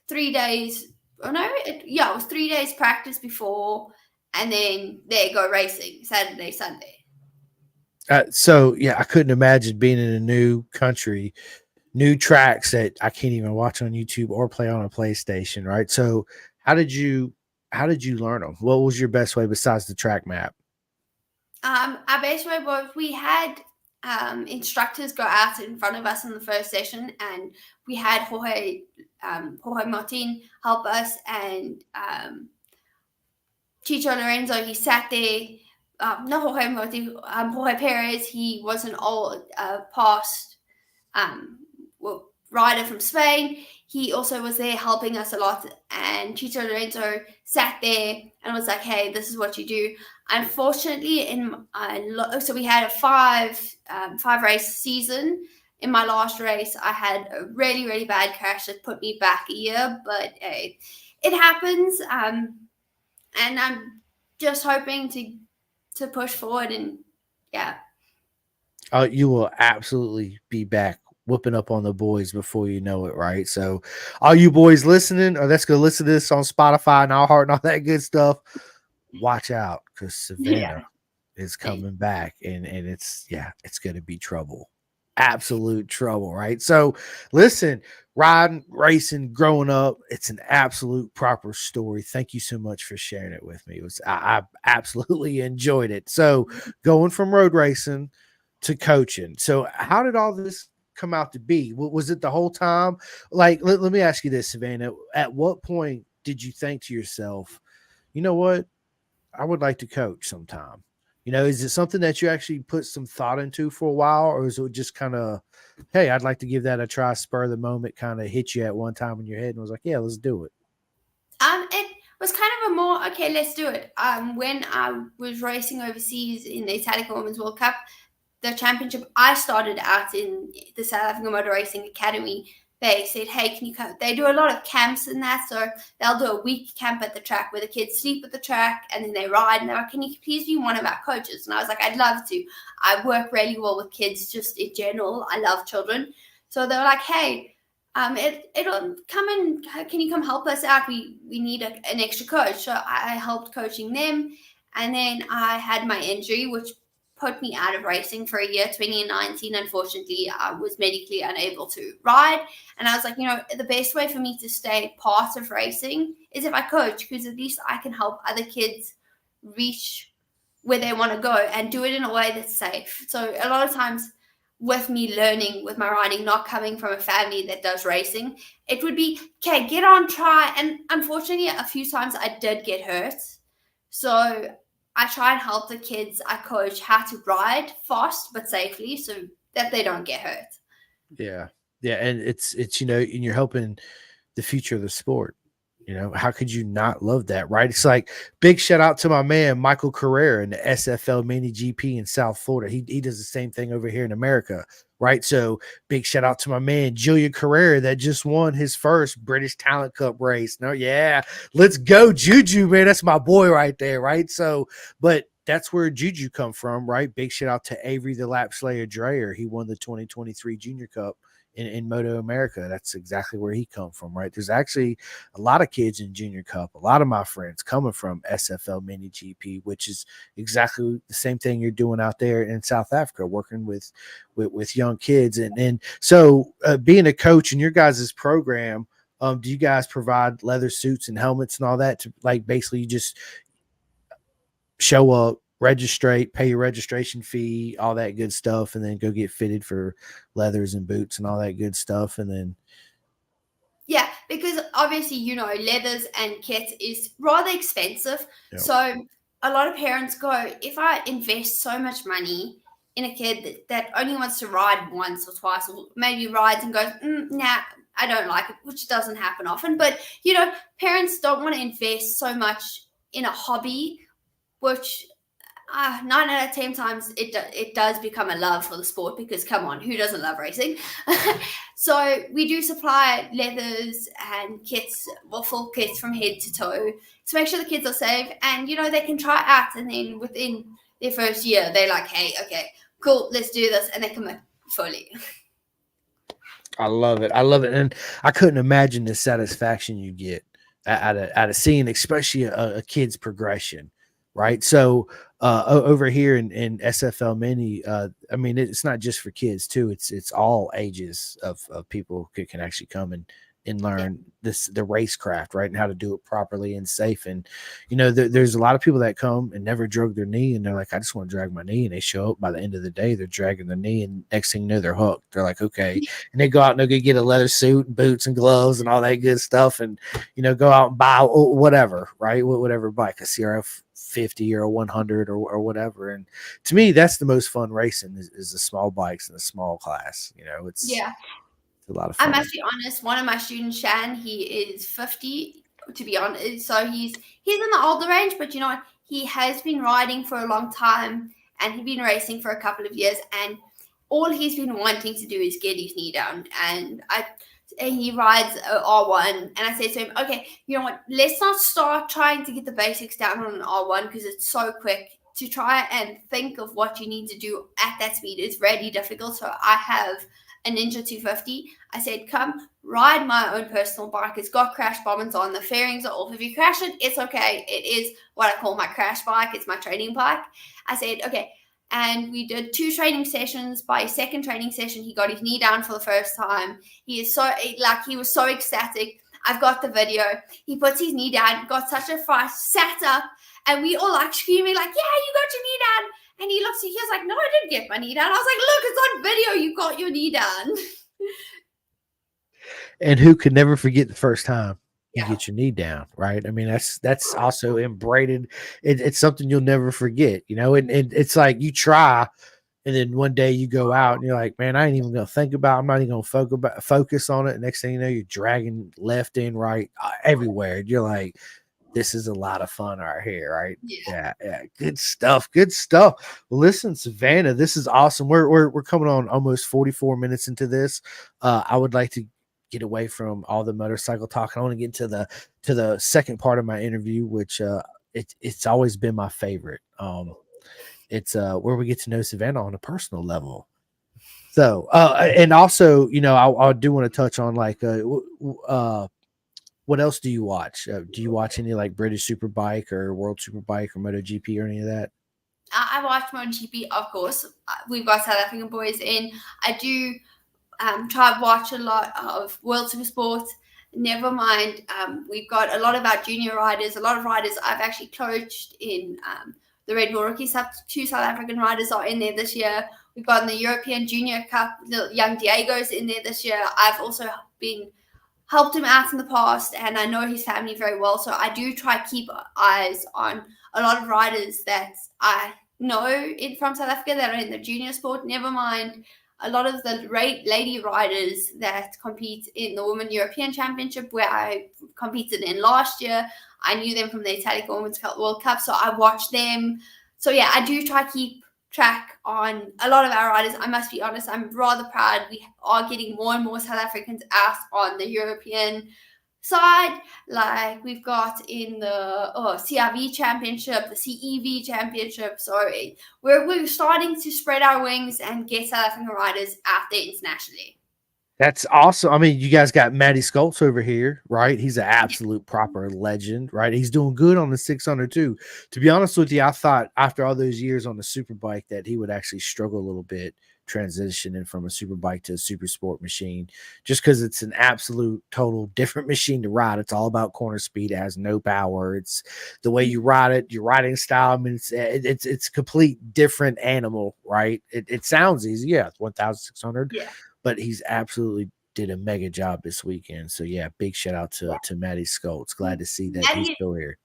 S3: 3 days. Oh no, it was 3 days practice before, and then there you go racing Saturday, Sunday.
S1: So yeah, I couldn't imagine being in a new country, new tracks that I can't even watch on YouTube or play on a PlayStation, right? So how did you learn them? What was your best way besides the track map?
S3: Our best way was we had instructors go out in front of us in the first session, and we had Jorge Martin help us, and Chicho Lorenzo, he sat there. Not Jorge Martin, Jorge Perez, he was an old past rider from Spain. He also was there helping us a lot. And Chicho Lorenzo sat there and was like, hey, this is what you do. Unfortunately, so we had a five race season. In my last race, I had a really, really bad crash that put me back a year. But it happens. And I'm just hoping to push forward. And yeah.
S1: You will absolutely be back whooping up on the boys before you know it, right? So, all you boys listening, or that's gonna listen to this on Spotify and Our Heart and all that good stuff, watch out because Savannah is coming back, and it's gonna be trouble, absolute trouble, right? So, listen, riding, racing, growing up, it's an absolute proper story. Thank you so much for sharing it with me. I absolutely enjoyed it. So, going from road racing to coaching. So how did all this come out to be? Was it the whole time? Like, let me ask you this, Savannah. At what point did you think to yourself, you know what? I would like to coach sometime. Is it something that you actually put some thought into for a while, or is it just kind of, hey, I'd like to give that a try, spur of the moment, kind of hit you at one time in your head and was like, yeah, let's do it?
S3: It was kind of a more, okay, let's do it. When I was racing overseas in the Italica Women's World Cup, the championship, I started out in the South African Motor Racing Academy. They said, hey, can you come? They do a lot of camps and that. So they'll do a week camp at the track where the kids sleep at the track and then they ride. And they're like, can you please be one of our coaches? And I was like, I'd love to. I work really well with kids just in general. I love children. So they were like, hey, it'll come in. Can you come help us out? We need an extra coach. So I helped coaching them. And then I had my injury, which put me out of racing for a year. 2019, unfortunately, I was medically unable to ride. And I was like, the best way for me to stay part of racing is if I coach, because at least I can help other kids reach where they want to go and do it in a way that's safe. So a lot of times with me learning with my riding, not coming from a family that does racing, it would be, okay, get on, try. And unfortunately, a few times I did get hurt. So I try and help the kids I coach how to ride fast but safely so that they don't get hurt.
S1: Yeah. Yeah. And it's, and you're helping the future of the sport. How could you not love that, right? It's like big shout out to my man, Michael Carrera in the SFL Mini GP in South Florida. He does the same thing over here in America, right? So big shout out to my man, Julia Carrera, that just won his first British Talent Cup race. No, yeah, let's go, Juju, man. That's my boy right there, right? So, but that's where Juju come from, right? Big shout out to Avery, the Lap Slayer Dreyer. He won the 2023 Junior Cup in Moto America. That's exactly where he come from, right? There's actually a lot of kids in Junior Cup. A lot of my friends coming from SFL Mini GP, which is exactly the same thing you're doing out there in South Africa, working with young kids. And so being a coach in your guys' program, do you guys provide leather suits and helmets and all that to, like, basically you just show up, registrate, pay your registration fee, all that good stuff, and then go get fitted for leathers and boots and all that good stuff, and then
S3: Yeah, because obviously, leathers and kits is rather expensive.
S1: Yep.
S3: So a lot of parents go, if I invest so much money in a kid that only wants to ride once or twice, or maybe rides and goes, nah, I don't like it, which doesn't happen often. But, parents don't want to invest so much in a hobby, which 9 out of 10 times it does become a love for the sport, because come on, who doesn't love racing? So we do supply leathers and kits, full kits from head to toe, to make sure the kids are safe, and they can try out, and then within their first year they're like, hey, okay, cool, let's do this, and they commit fully.
S1: I love it. And I couldn't imagine the satisfaction you get out of seeing, especially a kid's progression, right? So over here in SFL Mini, I mean, it's not just for kids too. It's all ages of people who can actually come and learn the racecraft, right, and how to do it properly and safe. And there's a lot of people that come and never drug their knee, and they're like, I just want to drag my knee, and they show up by the end of the day, they're dragging their knee, and next thing you know, they're hooked. They're like, okay, and they go out and they get a leather suit and boots and gloves and all that good stuff, and go out and buy whatever, right, whatever bike, a CRF 50 or a 100 or whatever. And to me, that's the most fun racing is the small bikes in the small class. It's a lot of fun.
S3: I must be honest, one of my students, Shan, he is 50, to be honest. So he's in the older range, but he has been riding for a long time, and he's been racing for a couple of years, and all he's been wanting to do is get his knee down. And he rides a R1, and I said to him, okay, you know what, let's not start trying to get the basics down on an R1, because it's so quick. To try and think of what you need to do at that speed is really difficult. So I have a Ninja 250. I said, come ride my own personal bike. It's got crash bombers on. The fairings are off. If you crash it, it's okay. It is what I call my crash bike. It's my training bike. I said, okay. And we did 2 training sessions. By his second training session, he got his knee down for the first time. He was so ecstatic. I've got the video. He puts his knee down, got such a fright, sat up, and we all screaming yeah, you got your knee down. And he looks, he was like, no, I didn't get my knee down. I was like, look, it's on video. You got your knee down.
S1: And who could never forget the first time you get your knee down, right? I mean, that's also embedded. It's something you'll never forget, and it's like you try, and then one day you go out and you're like, man, I ain't even going to think about it. I'm not even going to focus on it. Next thing you know, you're dragging left and right everywhere. And you're like, this is a lot of fun right here, right? Yeah. Good stuff. Well, listen, Savannah, this is awesome. We're coming on almost 44 minutes into this. I would like to get away from all the motorcycle talk. I want to get to the second part of my interview, which it's always been my favorite. It's where we get to know Savannah on a personal level. So, and also, I do want to touch on what else do you watch? Do you watch any British Superbike or World Superbike or MotoGP or any of that?
S3: I watch MotoGP, of course. We've got South African boys in. I do try to watch a lot of World Supersport. Never mind, we've got a lot of our junior riders, a lot of riders I've actually coached in the Red Bull Rookie Cup. 2 South African riders are in there this year. We've got in the European Junior Cup, the young Diego's in there this year. I've also helped him out in the past, and I know his family very well. So I do try to keep eyes on a lot of riders that I know from South Africa that are in the junior sport. Never mind a lot of the lady riders that compete in the Women European Championship, where I competed in last year. I knew them from the Italian Women's World Cup, so I watched them. So yeah, I do try to keep track on a lot of our riders. I must be honest, I'm rather proud. We are getting more and more South Africans out on the European side. Like we've got in the CRV Championship, the CEV Championship. So we're starting to spread our wings and get South African riders out there internationally.
S1: That's awesome. I mean, you guys got Matty Skoltz over here, right? He's an absolute proper legend, right? He's doing good on the 600 too. To be honest with you, I thought after all those years on the super bike that he would actually struggle a little bit transitioning from a super bike to a super sport machine, just because it's an absolute total different machine to ride. It's all about corner speed. It has no power. It's the way you ride it, your riding style. I mean, it's a complete different animal, right? It sounds easy, yeah, 1,600,
S3: Yeah.
S1: but he's absolutely did a mega job this weekend. So yeah, big shout out to Matty Skoltz. Glad to see that he's
S3: Maddie,
S1: still here.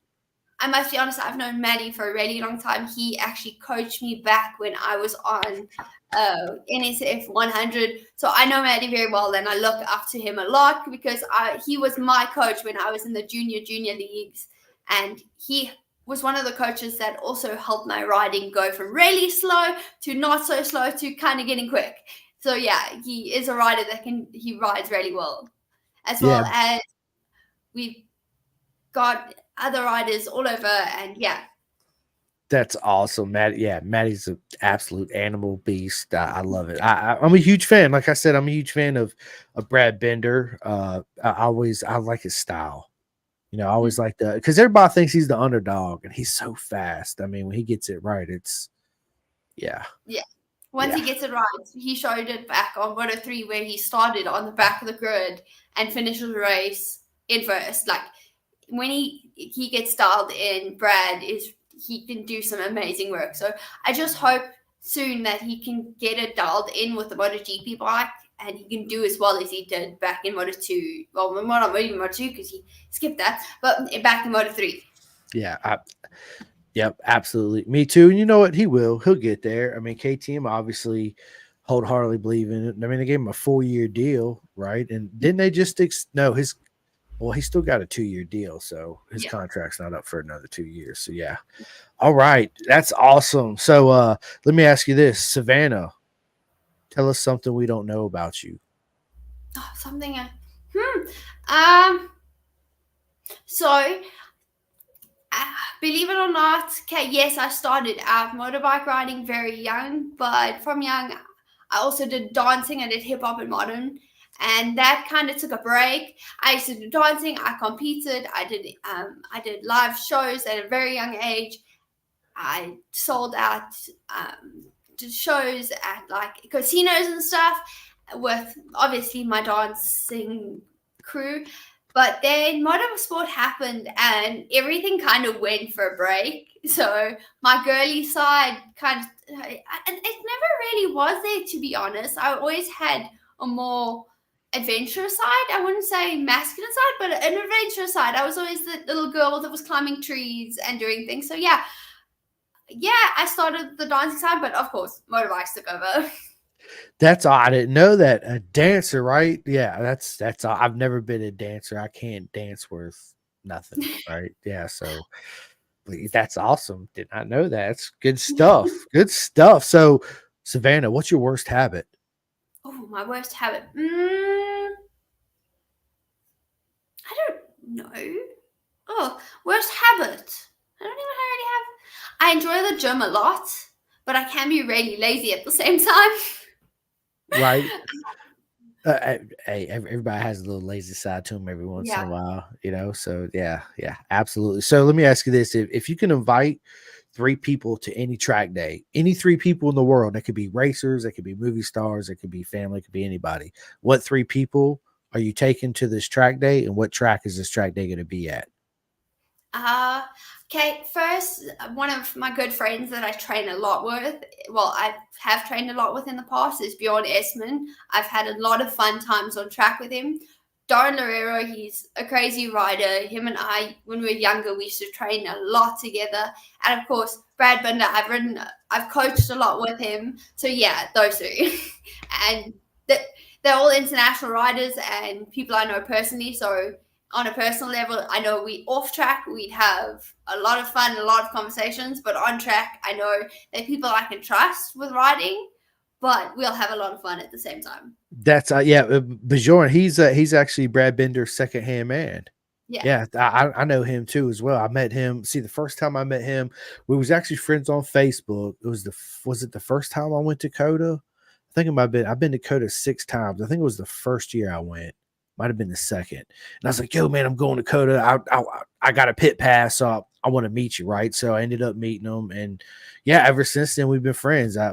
S3: I must be honest, I've known Maddie for a really long time. He actually coached me back when I was on NSF 100. So I know Maddie very well, and I look up to him a lot because he was my coach when I was in the junior leagues. And he was one of the coaches that also helped my riding go from really slow to not so slow to kind of getting quick. So yeah, he is a rider he rides really well. As
S1: Yeah,
S3: well as we've got other riders all over, and yeah.
S1: that's awesome, Matt. Yeah, Maddie's an absolute animal beast. I love it. I'm a huge fan. Like I said, I'm a huge fan of Brad Bender. I like his style. You know, I always like the because everybody thinks he's the underdog, and he's so fast. I mean, when he gets it right, it's yeah,
S3: Yeah. Once
S1: yeah.
S3: he gets it right, he showed it back on Moto 3 where he started on the back of the grid and finished the race in first. Like when he gets dialed in, he can do some amazing work. So I just hope soon that he can get it dialed in with the MotoGP bike and he can do as well as he did back in Moto 2. Well, not even Moto 2 because he skipped that, but back in Moto 3.
S1: Yeah, yep, absolutely. Me too. And you know what? He will. He'll get there. I mean, KTM obviously wholeheartedly believe in it. I mean, they gave him a 4-year deal, right? And didn't they just no, he's still got a 2-year deal, so his contract's not up for another 2 years. So yeah. All right. That's awesome. So let me ask you this, Savannah. Tell us something we don't know about you.
S3: Oh, something. So believe it or not, okay, yes, I started out motorbike riding very young, but from young, I also did dancing. I did hip hop and modern, and that kind of took a break. I used to do dancing. I competed. I did live shows at a very young age. I sold out to shows at like casinos and stuff with obviously my dancing crew. But then motorsport happened and everything kind of went for a break. So my girly side it never really was there, to be honest. I always had a more adventurous side. I wouldn't say masculine side, but an adventurous side. I was always the little girl that was climbing trees and doing things. So yeah, I started the dancing side, but of course, motorbikes took over.
S1: That's all. I didn't know that. A dancer, right? Yeah, that's all. I've never been a dancer. I can't dance worth nothing, right? Yeah, so that's awesome. Did not know that. That's good stuff. Good stuff. So, Savannah, what's your worst habit?
S3: Oh, my worst habit. I don't know. Oh, worst habit. I don't even really have. I enjoy the gym a lot, but I can be really lazy at the same time.
S1: Right. Hey, everybody has a little lazy side to them every once in a while, you know. So yeah, absolutely. So let me ask you this: if you can invite 3 people to any track day, any 3 people in the world, that could be racers, that could be movie stars, it could be family, it could be anybody. What 3 people are you taking to this track day, and what track is this track day going to be at?
S3: Okay, first, one of my good friends that I train a lot with, well, I have trained a lot with in the past, is Bjorn Esman. I've had a lot of fun times on track with him. Darren Lorero, he's a crazy rider. Him and I, when we were younger, we used to train a lot together. And of course, Brad Binder, I've coached a lot with him. So yeah, those 2. And they're all international riders and people I know personally. So on a personal level, I know off track, we'd have a lot of fun, a lot of conversations, but on track, I know they're people I can trust with riding, but we'll have a lot of fun at the same time.
S1: That's Bjorn, he's actually Brad Bender's secondhand man. Yeah, I know him too as well. I met him. See, the first time I met him, we was actually friends on Facebook. Was it the first time I went to COTA? thinking about it. I've been to Coda 6 times. I think it was the first year I went. Might have been the second. And I was like, yo, man, I'm going to Coda. I got a pit pass, so I want to meet you, right? So I ended up meeting them. And yeah, ever since then, we've been friends. I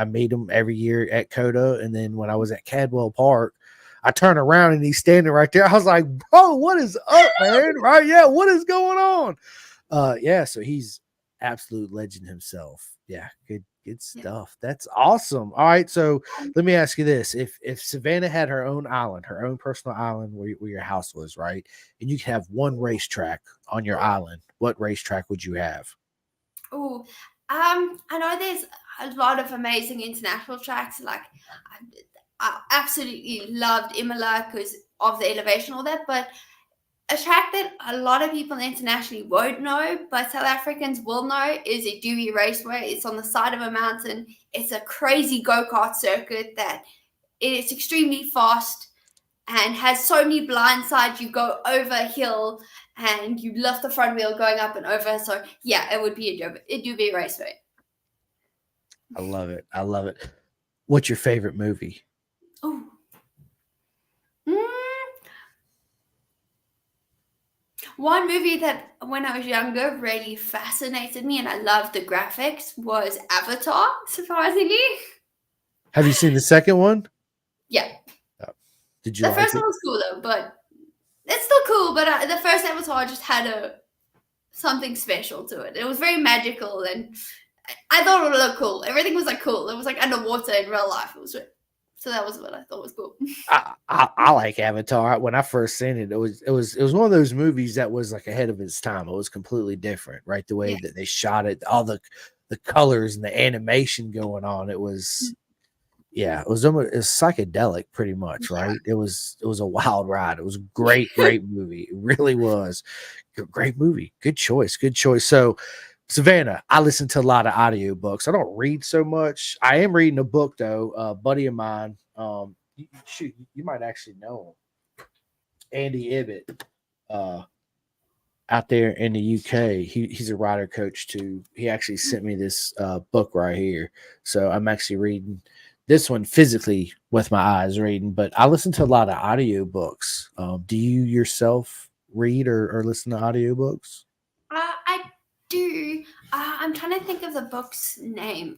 S1: meet them every year at Coda. And then when I was at Cadwell Park, I turned around and he's standing right there. I was like, bro, what is up, man? Right? Yeah, what is going on? Yeah, so he's absolute legend himself. Yeah, good stuff. That's awesome. All right, so let me ask you this: if Savannah had her own island, her own personal island where your house was, right, and you could have one racetrack on your island, what racetrack would you have?
S3: Oh, I know there's a lot of amazing international tracks. Like, I absolutely loved Imola because of the elevation, all that. But a track that a lot of people internationally won't know, but South Africans will know, is a Dewey Raceway. It's on the side of a mountain. It's a crazy go-kart circuit that is extremely fast and has so many blind sides. You go over a hill and you lift the front wheel going up and over. So yeah, it would be a Dewey Raceway.
S1: I love it. I love it. What's your favorite movie?
S3: Oh. One movie that when I was younger really fascinated me and I loved the graphics was Avatar, surprisingly.
S1: Have you seen the second one?
S3: Yeah.
S1: Did you
S3: The
S1: like
S3: first
S1: it?
S3: one was cooler, but it's still cool. But the first Avatar just had something special to it. It was very magical, and I thought it would look cool. Everything was like cool. It was like underwater in real life. So that was what I thought was cool.
S1: I like Avatar. When I first seen it, it was one of those movies that was like ahead of its time. It was completely different, right? The way that they shot it, all the colors and the animation going on. It was, yeah, it was psychedelic, pretty much, right? It was a wild ride. It was a great movie. It really was. Great movie. Good choice. So, Savannah, I listen to a lot of audiobooks. I don't read so much. I am reading a book though. A buddy of mine, you might actually know him. Andy Ibbott, out there in the UK. He's a writer coach too. He actually sent me this book right here. So I'm actually reading this one physically with my eyes reading, but I listen to a lot of audiobooks. Do you yourself read or listen to audiobooks?
S3: I do. I'm trying to think of the book's name.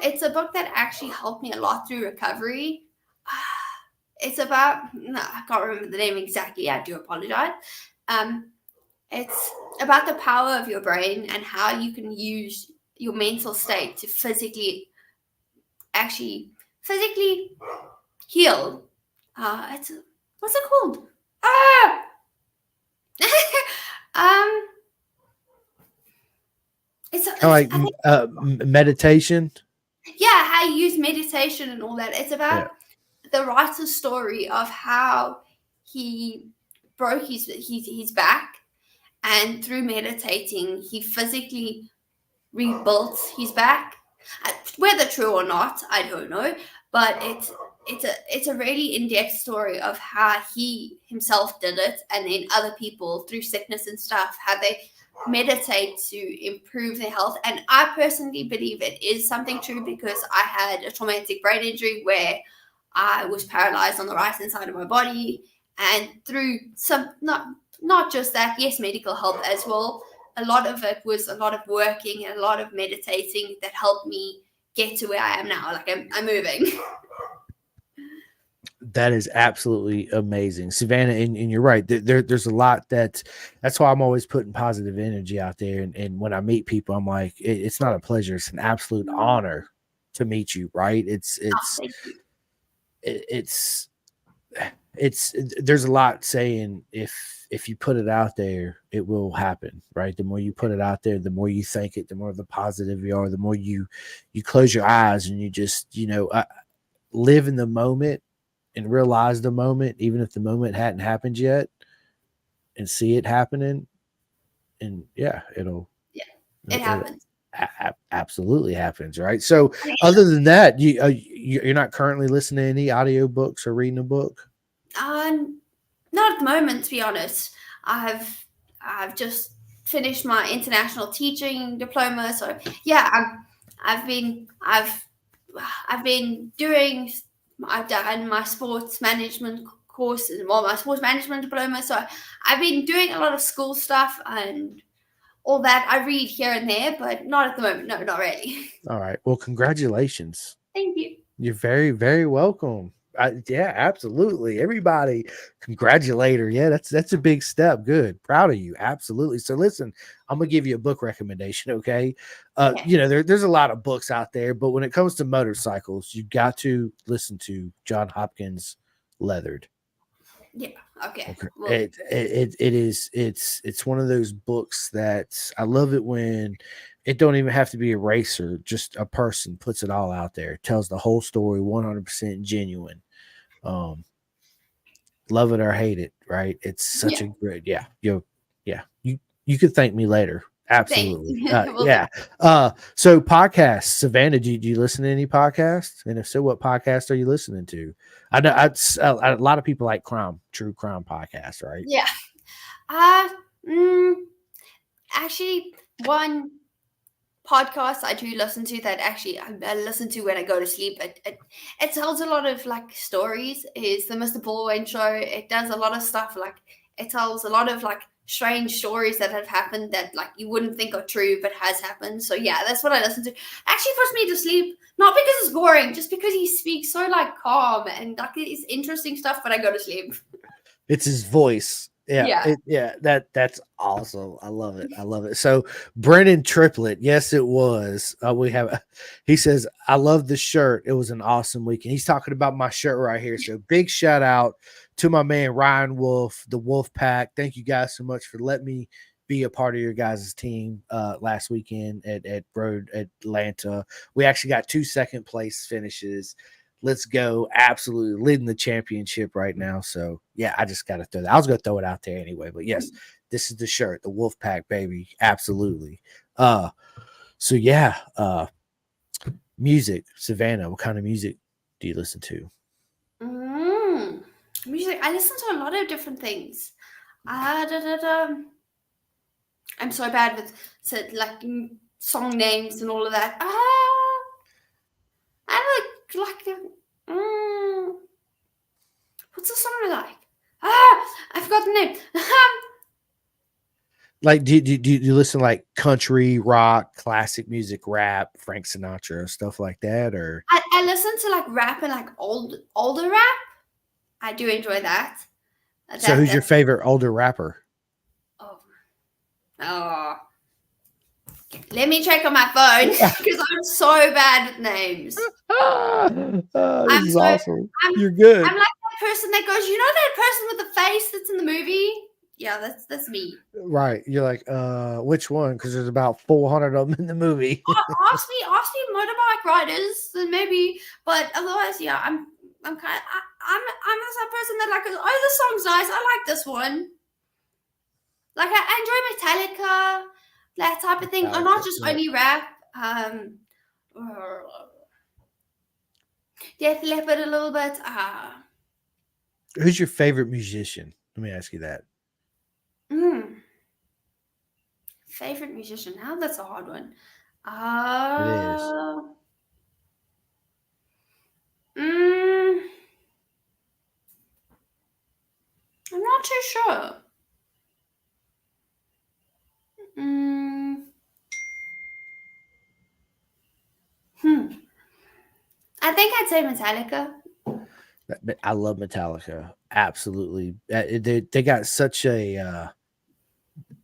S3: It's a book that actually helped me a lot through recovery. It's about, no, I can't remember the name exactly. I do apologize. It's about the power of your brain and how you can use your mental state to physically heal. What's it called? It's
S1: Like meditation.
S3: Yeah, how you use meditation and all that. It's about the writer's story of how he broke his back, and through meditating, he physically rebuilt his back. Whether true or not, I don't know, but it's a really in-depth story of how he himself did it, and then other people through sickness and stuff, how they meditate to improve their health. And I personally believe it is something true because I had a traumatic brain injury where I was paralyzed on the right hand side of my body, and through some not just that, yes, medical help as well. A lot of it was a lot of working and a lot of meditating that helped me get to where I am now. Like I'm moving.
S1: That is absolutely amazing, Savannah. And you're right. There's a lot that's why I'm always putting positive energy out there. And when I meet people, I'm like, it's not a pleasure. It's an absolute honor to meet you. Right. It's there's a lot saying if you put it out there, it will happen, right? The more you put it out there, the more you think it, the more the positive you are, the more you close your eyes and you just, live in the moment and realize the moment, even if the moment hadn't happened yet, and see it happening. And yeah,
S3: it happens.
S1: Absolutely happens, right? So other than that, you're not currently listening to any audiobooks or reading a book?
S3: Not at the moment, to be honest. I've just finished my international teaching diploma, so yeah, I've I've done my sports management course, well, my sports management diploma. So I've been doing a lot of school stuff and all that. I read here and there, but not at the moment. No, not really.
S1: All right. Well, congratulations.
S3: Thank you.
S1: You're very, very welcome. Yeah, absolutely. Everybody, congratulate her. Yeah, that's a big step. Good, proud of you. Absolutely. So, listen, I'm gonna give you a book recommendation. Okay,
S3: Okay.
S1: there's a lot of books out there, but when it comes to motorcycles, you got to listen to John Hopkins' Leathered.
S3: Yeah. Okay.
S1: Okay.
S3: Well,
S1: It's one of those books that I love it when it don't even have to be a racer, just a person puts it all out there, tells the whole story, 100% genuine. Um, love it or hate it, right? It's such
S3: yeah.
S1: a great, you could thank me later.
S3: Thanks.
S1: Absolutely.
S3: Well,
S1: Yeah. So podcasts, Savannah, do you listen to any podcasts? And if so, what podcast are you listening to? I know a lot of people like true crime podcasts, right?
S3: yeah. Uh, mm, Actually, one podcast I do listen to that actually I listen to when I go to sleep. It tells a lot of like stories. Is the Mr. Baldwin show. It does a lot of stuff like it tells a lot of like strange stories that have happened that like you wouldn't think are true but has happened. So yeah, that's what I listen to. Actually puts me to sleep, not because it's boring, just because he speaks so like calm and like it's interesting stuff, but I go to sleep.
S1: It's his voice.
S3: Yeah.
S1: That's awesome. I love it. I love it. So Brennan Triplet, yes, it was. He says, I love the shirt. It was an awesome weekend. He's talking about my shirt right here. So big shout out to my man Ryan Wolf, the Wolf Pack. Thank you guys so much for letting me be a part of your guys' team last weekend at Road Atlanta. We actually got 2 second place finishes. Let's go. Absolutely leading the championship right now. So yeah, I just got to throw that. I was going to throw it out there anyway, but yes, this is the shirt, the Wolf Pack, baby. Absolutely. So yeah, music, Savannah, what kind of music do you listen to?
S3: Music. I listen to a lot of different things. I'm so bad with song names and all of that. I what's the song I like? I forgot the name.
S1: Like, do you listen to like country, rock, classic music, rap, Frank Sinatra, stuff like that, or?
S3: I listen to like rap and like older rap. I do enjoy that.
S1: So, who's your favorite older rapper?
S3: Oh. Let me check on my phone because I'm so bad with names.
S1: This is awesome. You're good.
S3: I'm like that person that goes, you know that person with the face that's in the movie? Yeah, that's me.
S1: Right. You're like, which one? Because there's about 400 of them in the movie.
S3: ask me motorbike riders, then maybe. But otherwise, yeah, I'm kind of I'm the type of person that like goes, oh, this song's nice. I like this one. Like I enjoy Metallica, that type of thing, or not just only rap. Death Leopard a little bit.
S1: Who's your favorite musician? Let me ask you that.
S3: Favorite musician? Now that's a hard one.
S1: It is.
S3: I'm not too sure. I think I'd say Metallica.
S1: I love Metallica. Absolutely. They got such a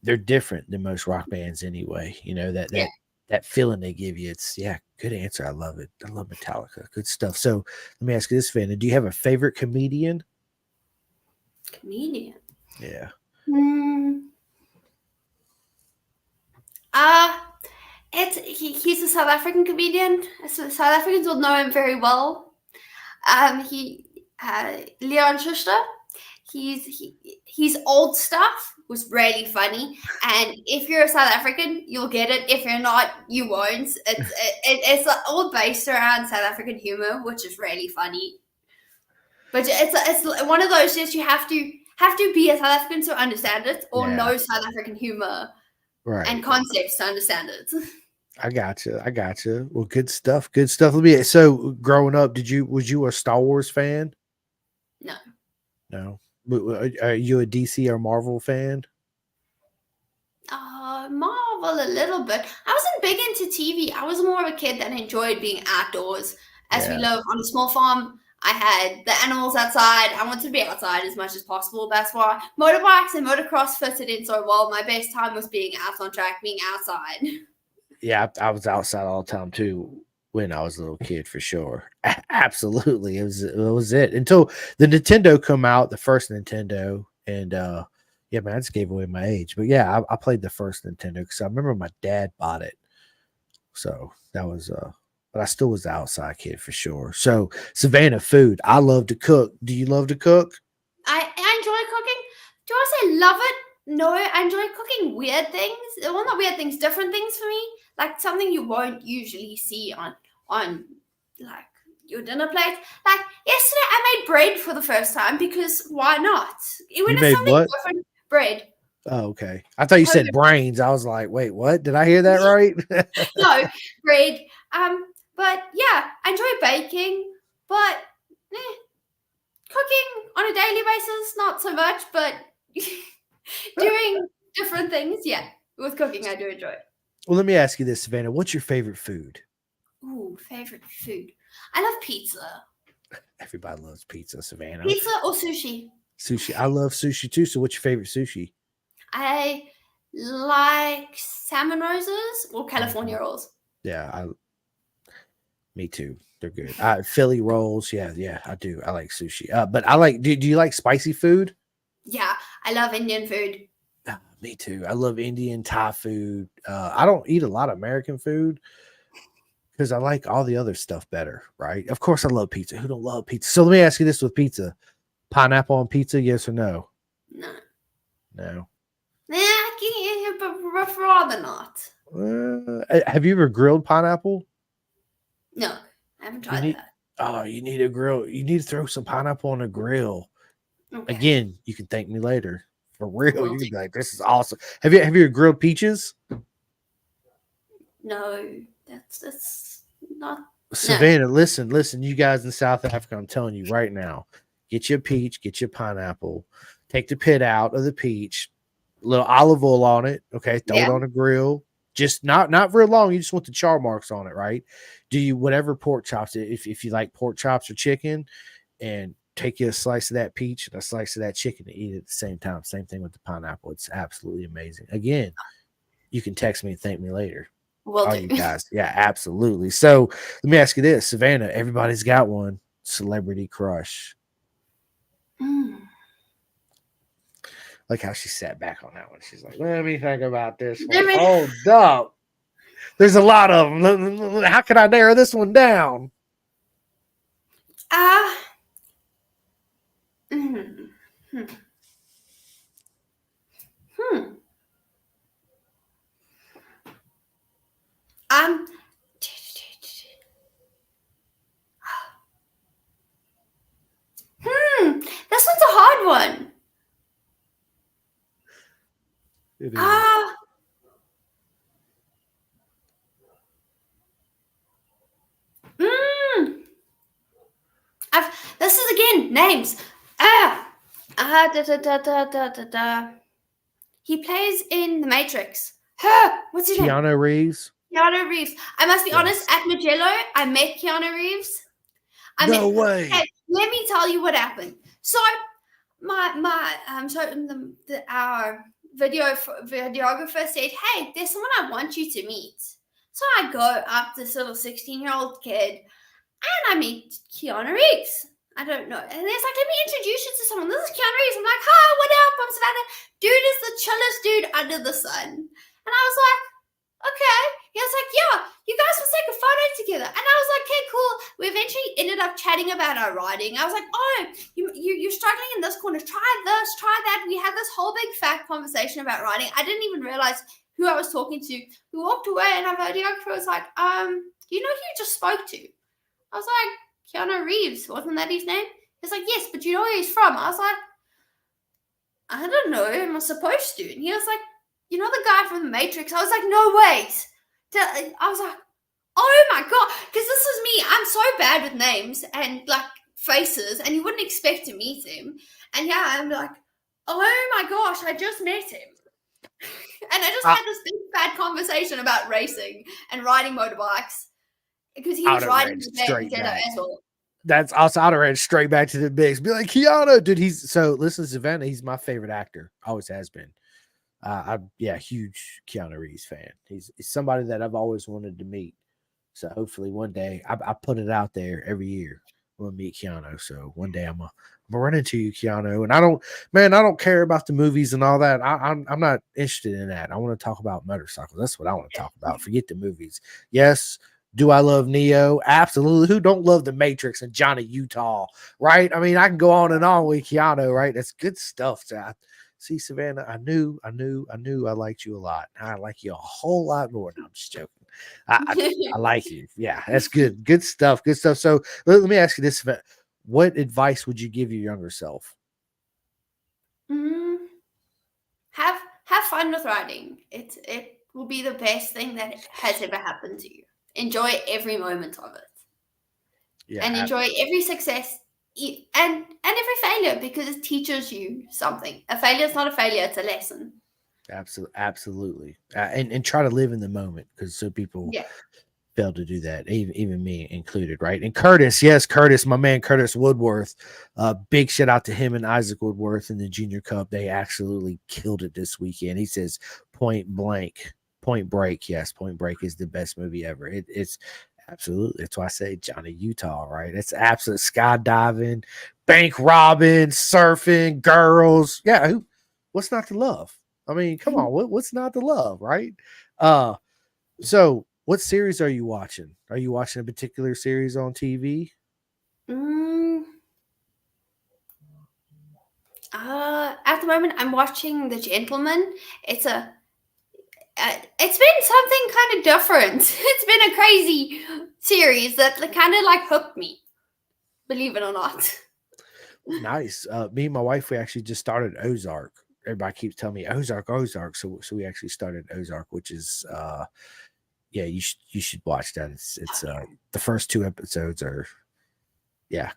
S1: they're different than most rock bands anyway. You know, that feeling they give you. It's good answer. I love it. I love Metallica. Good stuff. So let me ask you this, Vanna. Do you have a favorite comedian?
S3: Comedian?
S1: Yeah.
S3: He's a South African comedian. So South Africans will know him very well. Leon Schuster. His old stuff was really funny, and if you're a South African, you'll get it. If you're not, you won't. It's all based around South African humor, which is really funny. But it's one of those just you have to be a South African to understand it, or know South African humor and concepts to understand it.
S1: I got you. I got you. Well, good stuff. Good stuff. So growing up, was you a Star Wars fan?
S3: No.
S1: No. Are you a DC or Marvel fan?
S3: Marvel a little bit. I wasn't big into TV. I was more of a kid that enjoyed being outdoors. As we
S1: Yeah.
S3: live on a small farm, I had the animals outside. I wanted to be outside as much as possible. That's why motorbikes and motocross fitted in so well. My best time was being out on track, being outside.
S1: Yeah, I was outside all the time too when I was a little kid for sure. Absolutely. It was it. Until the Nintendo come out, the first Nintendo, and yeah, man, I just gave away my age. But yeah, I played the first Nintendo because I remember my dad bought it. So that was but I still was the outside kid for sure. So Savannah, food. I love to cook. Do you love to cook?
S3: I enjoy cooking. Do I say love it? No, I enjoy cooking weird things. Well, not weird things, different things for me. Like something you won't usually see on like your dinner plate. Like yesterday, I made bread for the first time because why not? When
S1: You
S3: it's
S1: made
S3: something
S1: what?
S3: different, bread.
S1: Oh, okay. I thought you said
S3: Homemade
S1: brains. I was like, wait, what? Did I hear that right?
S3: no bread. But yeah, I enjoy baking, but cooking on a daily basis, not so much. But doing different things, yeah. With cooking, I do enjoy it.
S1: Well, let me ask you this, Savannah. What's your favorite food?
S3: Ooh, favorite food. I love pizza.
S1: Everybody loves pizza, Savannah.
S3: Pizza or sushi.
S1: Sushi. I love sushi too. So, what's your favorite sushi?
S3: I like salmon roses or California rolls.
S1: Yeah, me too. They're good. Philly rolls. Yeah, I do. I like sushi. But I like. Do you like spicy food?
S3: Yeah, I love Indian food.
S1: Me too. I love Indian Thai food. I don't eat a lot of American food because I like all the other stuff better. Right? Of course, I love pizza. Who don't love pizza? So let me ask you this: with pizza, pineapple on pizza? Yes or no?
S3: No.
S1: No.
S3: Nah, I can't, but rather not.
S1: Have you ever grilled pineapple?
S3: No, I haven't
S1: You
S3: tried
S1: need.
S3: that.
S1: Oh, you need a grill. You need to throw some pineapple on a grill.
S3: Okay.
S1: Again, you can thank me later. For real,
S3: Will
S1: you
S3: do.
S1: can be like, "This is awesome." Have you grilled peaches?
S3: No, that's not.
S1: Savannah, listen, you guys in South Africa, I'm telling you right now, get your peach, get your pineapple, take the pit out of the peach, a little olive oil on it, okay, throw it
S3: Yeah.
S1: on a grill, just not very long. You just want the char marks on it, right? Do you whatever pork chops, if you like pork chops or chicken, and take you a slice of that peach and a slice of that chicken to eat at the same time. Same thing with the pineapple. It's absolutely amazing. Again, you can text me and thank me later.
S3: Will
S1: All
S3: do.
S1: you guys. Yeah, absolutely. So let me ask you this, Savannah, everybody's got one celebrity crush.
S3: Mm.
S1: Like how she sat back on that one. She's like, let me think about this one.
S3: There is-
S1: Hold up. There's a lot of them. How can I narrow this one down?
S3: Mm, hmm. Hmm. Um. This one's a hard one.
S1: It is.
S3: Mm. This is again names. Da. He plays in The Matrix. What's his name?
S1: Keanu Reeves.
S3: Keanu Reeves. I must be
S1: Yes.
S3: honest. At Magello, I met Keanu Reeves.
S1: No way.
S3: Okay, let me tell you what happened. So our videographer said, "Hey, there's someone I want you to meet." So I go up this little 16-year-old kid, and I meet Keanu Reeves. I don't know. And it's like, let me introduce you to someone. This is Keanu Reeves. I'm like, hi, what up? I'm Savannah. Dude is the chillest dude under the sun. And I was like, okay. He was like, yeah, you guys will take a photo together. And I was like, okay, cool. We eventually ended up chatting about our writing. I was like, oh, you're struggling in this corner. Try this, try that. We had this whole big fat conversation about writing. I didn't even realize who I was talking to. We walked away and our videographer was like, do you know who you just spoke to? I was like, Keanu Reeves, wasn't that his name? He's like, yes, but you know where he's from? I was like, I don't know, am I supposed to? And he was like, you know the guy from The Matrix? I was like, no, wait. I was like, oh my god, because this is me. I'm so bad with names and like faces, and you wouldn't expect to meet him. And yeah, I'm like, oh my gosh, I just met him. And I just
S1: I,
S3: had this big bad conversation about racing and riding motorbikes because he
S1: I'd
S3: was
S1: have
S3: riding
S1: ran
S3: his name
S1: straight
S3: together
S1: back.
S3: as well.
S1: That's also I'd have ran straight back to the bigs. Be like, Keanu, dude. Listen, Savannah, he's my favorite actor. Always has been. Huge Keanu Reeves fan. He's somebody that I've always wanted to meet. So hopefully one day I put it out there every year. We'll meet Keanu. So one day I'm gonna run into you, Keanu. And I don't care about the movies and all that. I'm not interested in that. I want to talk about motorcycles. That's what I want to talk about. Forget the movies. Yes. Do I love Neo? Absolutely. Who don't love the Matrix and Johnny Utah? Right? I mean, I can go on and on with Keanu, right? That's good stuff. See, Savannah, I knew I liked you a lot. I like you a whole lot more. No, I'm just joking. I like you. Yeah, that's good. Good stuff. Good stuff. So let me ask you this, Savannah. What advice would you give your younger self?
S3: Have fun with riding. It will be the best thing that has ever happened to you. Enjoy every moment of it.
S1: Yeah,
S3: And enjoy every success and every failure because it teaches you something. A failure is not a failure, it's a lesson.
S1: absolutely. And try to live in the moment because so people
S3: Yeah.
S1: fail to do that, even me included, right? And Curtis, my man Curtis Woodworth, big shout out to him and Isaac Woodworth in the Junior Cup. They absolutely killed it this weekend. He says Point Break, yes, Point Break is the best movie ever. It's absolutely, that's why I say Johnny Utah, right? It's absolute skydiving, bank robbing, surfing, girls. Yeah, what's not to love? I mean, come on, what's not to love, right? So what series are you watching? Are you watching a particular series on TV?
S3: At the moment, I'm watching The Gentleman. It's been something kind of different. It's been a crazy series that kind of like hooked me, believe it or not.
S1: Nice. Me and my wife, we actually just started Ozark. Everybody keeps telling me Ozark. So we actually started Ozark, which is yeah, you should watch that. It's the first 2 episodes are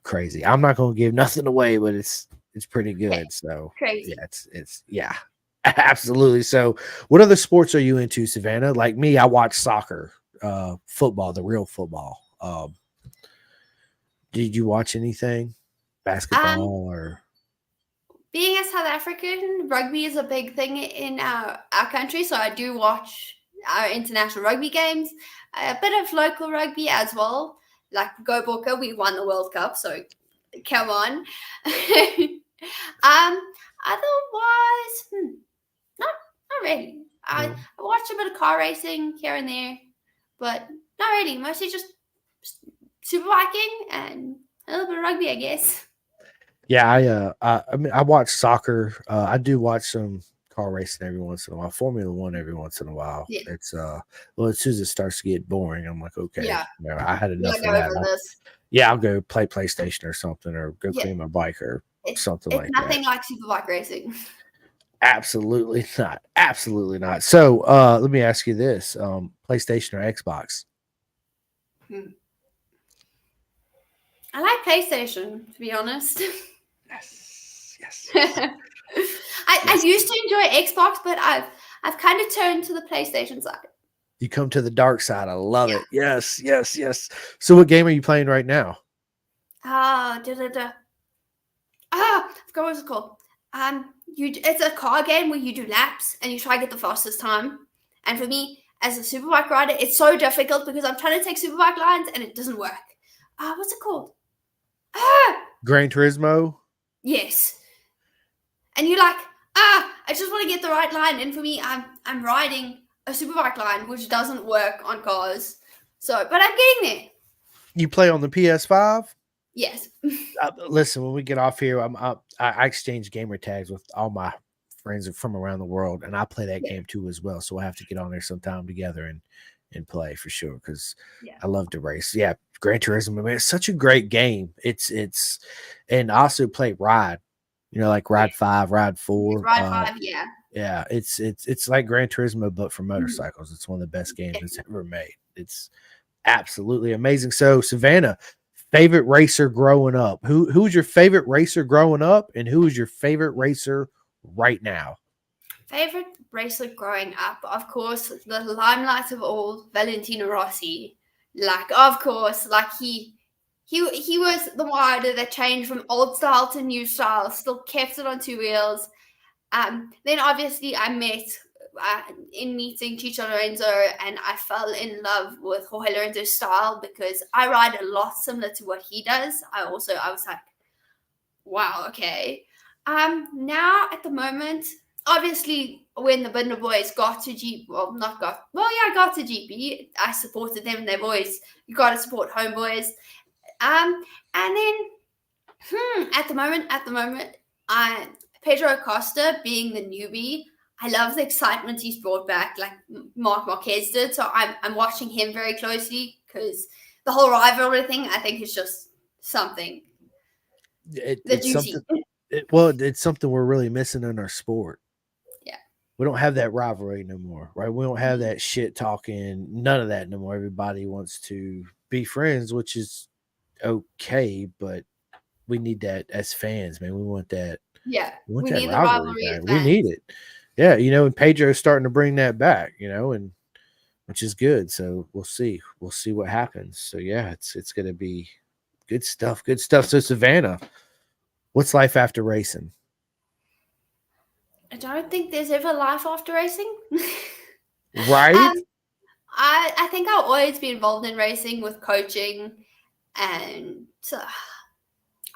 S1: crazy. I'm not gonna give nothing away, but it's pretty good. So
S3: Crazy.
S1: yeah, it's absolutely. So what other sports are you into, Savannah? Like me, I watch soccer, football, the real football. Did you watch anything? Basketball or
S3: Being a South African, rugby is a big thing in our country, so I do watch our international rugby games, a bit of local rugby as well. Like Go Bokke, we won the World Cup, so come on. Otherwise, not really. I watch a bit of car racing here and there, but not really. Mostly just super biking and a little bit of rugby, I guess.
S1: Yeah, I mean, I watch soccer. I do watch some car racing every once in a while, Formula One every once in a while.
S3: Yeah.
S1: It's well, as soon as it starts to get boring, I'm like, okay,
S3: Yeah.
S1: I had enough of
S3: Go
S1: that.
S3: over this.
S1: I'll go play PlayStation or something, or go clean my bike or something like that.
S3: It's nothing like superbike racing.
S1: Absolutely not. Absolutely not. So let me ask you this: PlayStation or Xbox?
S3: I like PlayStation, to be honest.
S1: Yes.
S3: I used to enjoy Xbox, but I've kind of turned to the PlayStation side.
S1: You come to the dark side. I love it. Yes. So what game are you playing right now?
S3: I forgot what it's called. It's a car game where you do laps and you try to get the fastest time. And for me, as a superbike rider, it's so difficult because I'm trying to take superbike lines and it doesn't work. What's it called?
S1: Gran Turismo.
S3: Yes. And you're like, I just want to get the right line. And for me, I'm riding a superbike line, which doesn't work on cars. So, but I'm getting there.
S1: You play on the PS5?
S3: Yes.
S1: Listen, when we get off here, I exchange gamer tags with all my friends from around the world, and I play that game too as well. So we'll have to get on there sometime together and play for sure because I love to race. Yeah, Gran Turismo, man, it's such a great game. It's and I also play Ride. You know, like Ride 5, Ride 4.
S3: Ride 5, yeah.
S1: Yeah, it's like Gran Turismo, but for motorcycles. It's one of the best games that's ever made. It's absolutely amazing. So, Savannah, favorite racer growing up. Who was your favorite racer growing up, and who is your favorite racer right now?
S3: Favorite racer growing up, of course, the limelight of all, Valentino Rossi. Like, of course, like he was the rider that changed from old style to new style, still kept it on two wheels. Then obviously I met in meeting Chicho Lorenzo, and I fell in love with Jorge Lorenzo's style because I ride a lot similar to what he does. I was like, wow, okay. Now at the moment, obviously, when the Binder Boys got to GP, got to GP, I supported them. They've always, you got to support homeboys. And then, at the moment, I Pedro Acosta being the newbie, I love the excitement he's brought back, like Mark Marquez did. So I'm watching him very closely because the whole rivalry thing, I think, is just something
S1: It's something. It's something we're really missing in our sport.
S3: Yeah.
S1: We don't have that rivalry no more, right? We don't have that shit talking, none of that no more. Everybody wants to be friends, which is okay, but we need that as fans, man. We want that.
S3: Yeah,
S1: We want
S3: we
S1: that
S3: need the
S1: rivalry
S3: rivalry
S1: back.
S3: of
S1: We need
S3: fans.
S1: it. Yeah, and Pedro's starting to bring that back, and which is good. So we'll see. We'll see what happens. So yeah, it's gonna be good stuff. Good stuff. So Savannah, what's life after racing?
S3: I don't think there's ever life after racing.
S1: Right?
S3: I think I'll always be involved in racing with coaching, and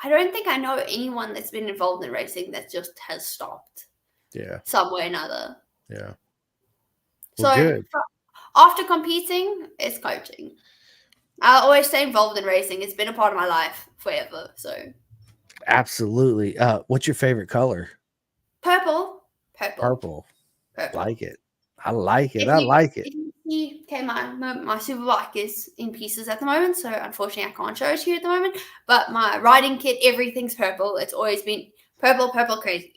S3: I don't think I know anyone that's been involved in racing that just has stopped
S1: Yeah.
S3: somewhere or another.
S1: Yeah. Well,
S3: So
S1: good.
S3: after competing, it's coaching. I'll always stay involved in racing. It's been a part of my life forever. So
S1: Absolutely. What's your favorite color?
S3: purple, purple,
S1: Purple.
S3: purple.
S1: Like it. I like it.
S3: If
S1: I
S3: you
S1: like it.
S3: if you see, okay, my superbike is in pieces at the moment, so unfortunately I can't show it to you at the moment. But my riding kit, everything's purple. It's always been purple, crazy.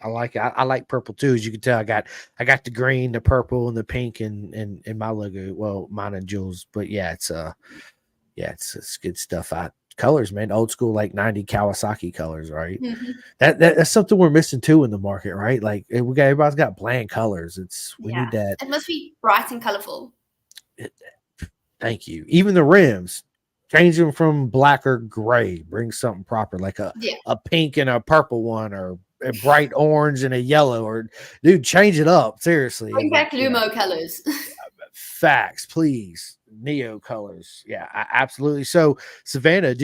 S1: I like it. I like purple too. As you can tell, I got the green, the purple, and the pink in my logo. Well, mine and Jules. But yeah, it's good stuff. Colors, man, old school like 90 Kawasaki colors, right?
S3: Mm-hmm.
S1: That's something we're missing too in the market, right? Like everybody's got bland colors. We
S3: Yeah,
S1: need that.
S3: it must be bright and colorful.
S1: Thank you. Even the rims, change them from black or gray. Bring something proper, like
S3: Yeah,
S1: a pink and a purple one, or a bright orange and a yellow. Or dude, change it up. Seriously.
S3: bring back Lumo colors.
S1: Facts, please. Neo colors. Yeah, absolutely. So Savannah,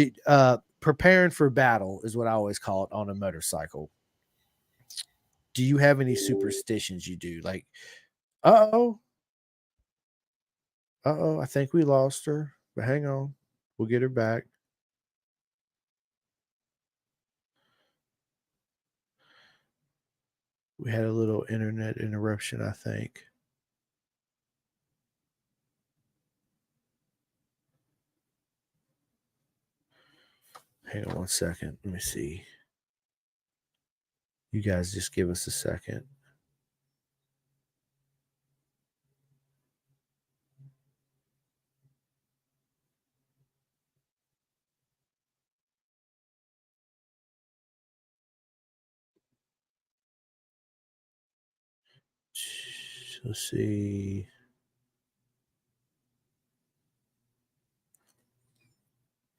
S1: preparing for battle is what I always call it on a motorcycle. Do you have any superstitions you do? Like, uh-oh, I think we lost her. But hang on. We'll get her back. We had a little internet interruption, I think. Hang on one second. Let me see. You guys just give us a second. Let's see.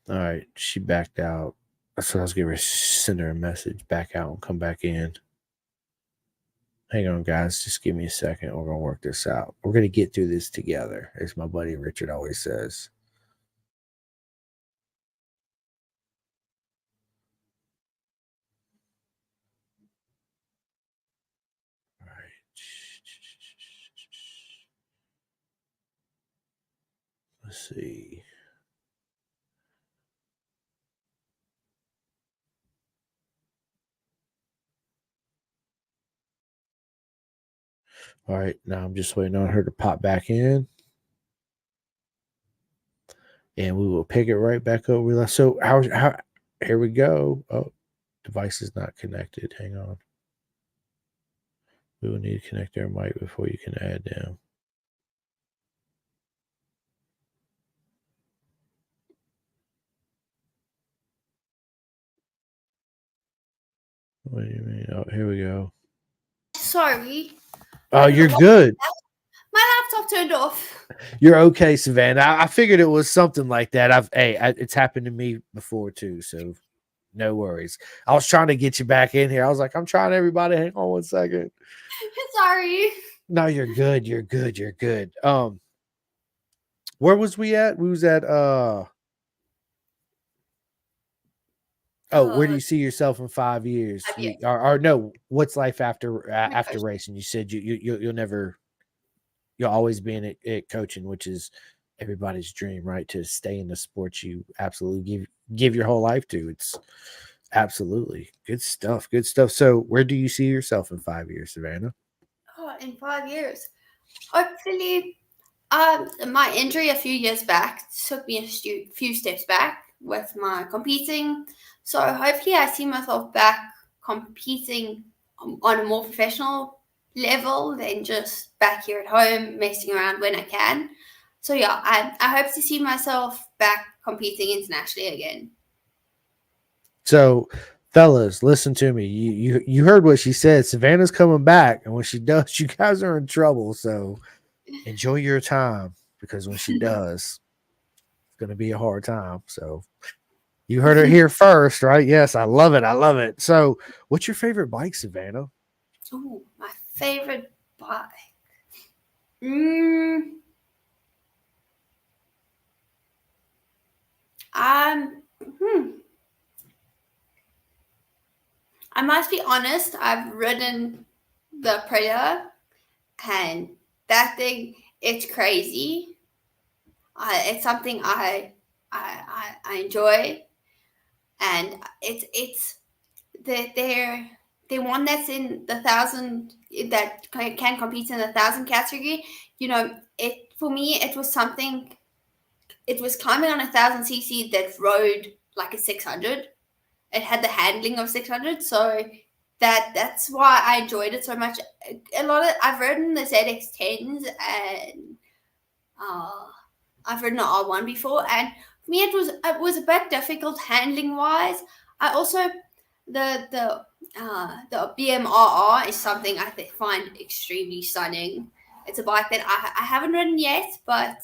S1: All right, she backed out. So I was going to send her a message, back out and come back in. Hang on, guys. Just give me a second. We're going to work this out. We're going to get through this together, as my buddy Richard always says. All right. Let's see. All right. Now I'm just waiting on her to pop back in. And we will pick it right back up. So how here we go. Oh, device is not connected. Hang on. We will need to connect their mic before you can add them. What do you mean? Oh, here we go.
S3: Sorry.
S1: Oh, you're good.
S3: My laptop turned off.
S1: You're okay, Savannah. I figured it was something like that. It's happened to me before too, so no worries. I was trying to get you back in here. I was like, I'm trying everybody. Hang on 1 second.
S3: Sorry.
S1: No, you're good. You're good. You're good. Where was we at? We was at where do you see yourself in 5 years? Or no, what's life after racing? You said you'll always be in coaching, which is everybody's dream, right? To stay in the sport you absolutely give your whole life to. It's absolutely good stuff. Good stuff. So where do you see yourself in 5 years, Savannah?
S3: Oh, in 5 years. Hopefully, my injury a few years back took me a few steps back with my competing. So hopefully I see myself back competing on a more professional level than just back here at home messing around when I can. So yeah, I hope to see myself back competing internationally again.
S1: So, fellas, listen to me. You heard what she said. Savannah's coming back, and when she does, you guys are in trouble. So enjoy your time, because when she does, it's going to be a hard time. So you heard it here first, right? Yes, I love it. I love it. So, what's your favorite bike, Savannah?
S3: Oh, my favorite bike. Mm, hmm. I must be honest. I've ridden the Predator, and that thing, it's crazy. It's something I enjoy, and it's the one that's in the 1,000, that can compete in the 1,000 category. You know, it for me it was something. It was climbing on a 1,000 cc that rode like a 600. It had the handling of 600, so that's why I enjoyed it so much. I've ridden the ZX10s, and uh, I've ridden an R1 before, and for me it was a bit difficult handling wise. I also the BMRR is something I find extremely stunning. It's a bike that I haven't ridden yet, but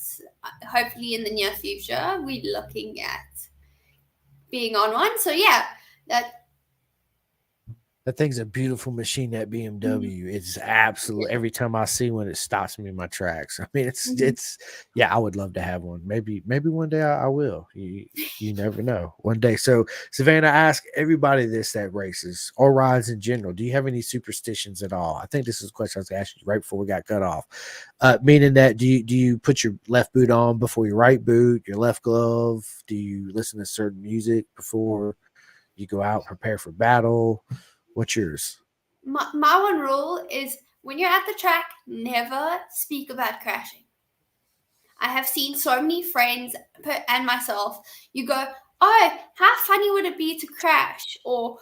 S3: hopefully in the near future we're looking at being on one. So yeah, that
S1: That thing's a beautiful machine, that BMW. It's absolutely, every time I see one, it stops me in my tracks. I mean, it's yeah, I would love to have one. Maybe one day I will. You never know. One day. So Savannah, I ask everybody this that races or rides in general. Do you have any superstitions at all? I think this is a question I was asking you right before we got cut off. Meaning that do you put your left boot on before your right boot, your left glove? Do you listen to certain music before you go out, prepare for battle? What's yours?
S3: my one rule is when you're at the track, never speak about crashing. I have seen so many friends and myself, you go, oh, how funny would it be to crash, or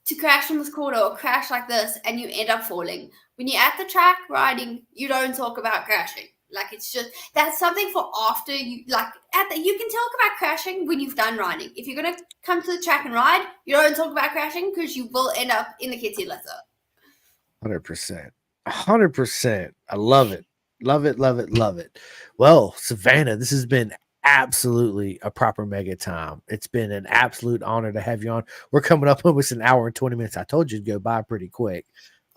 S3: to crash on this corner, or crash like this, and you end up falling. When you're at the track riding, you don't talk about crashing. Like, it's just, that's something for after you, like, you can talk about crashing when you've done riding. If you're going to come to the track and ride, you don't talk about crashing, because you will end up in the kitty litter.
S1: 100%. 100%. I love it. Love it. Love it. Love it. Well, Savannah, this has been absolutely a proper mega time. It's been an absolute honor to have you on. We're coming up almost an hour and 20 minutes. I told you to go by pretty quick.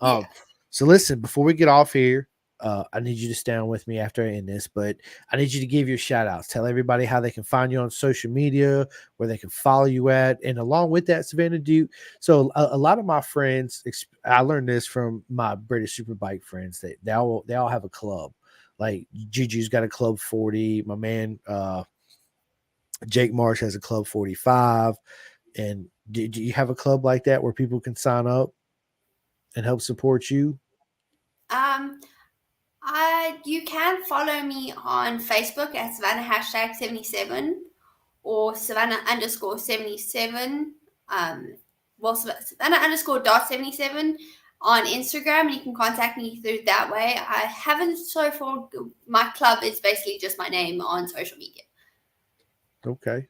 S3: Yeah.
S1: So listen, before we get off here, I need you to stay on with me after I end this, but I need you to give your shout outs. Tell everybody how they can find you on social media, where they can follow you at. And along with that, Savannah, so a lot of my friends, I learned this from my British Superbike friends, that they all have a club. Like Juju's got a Club 40. My man, Jake Marsh has a Club 45. And do you have a club like that where people can sign up and help support you?
S3: You can follow me on Facebook at Savannah #77 or Savannah _77. Savannah _.77. on Instagram, and you can contact me through that way. I haven't so far. My club is basically just my name on social media.
S1: Okay.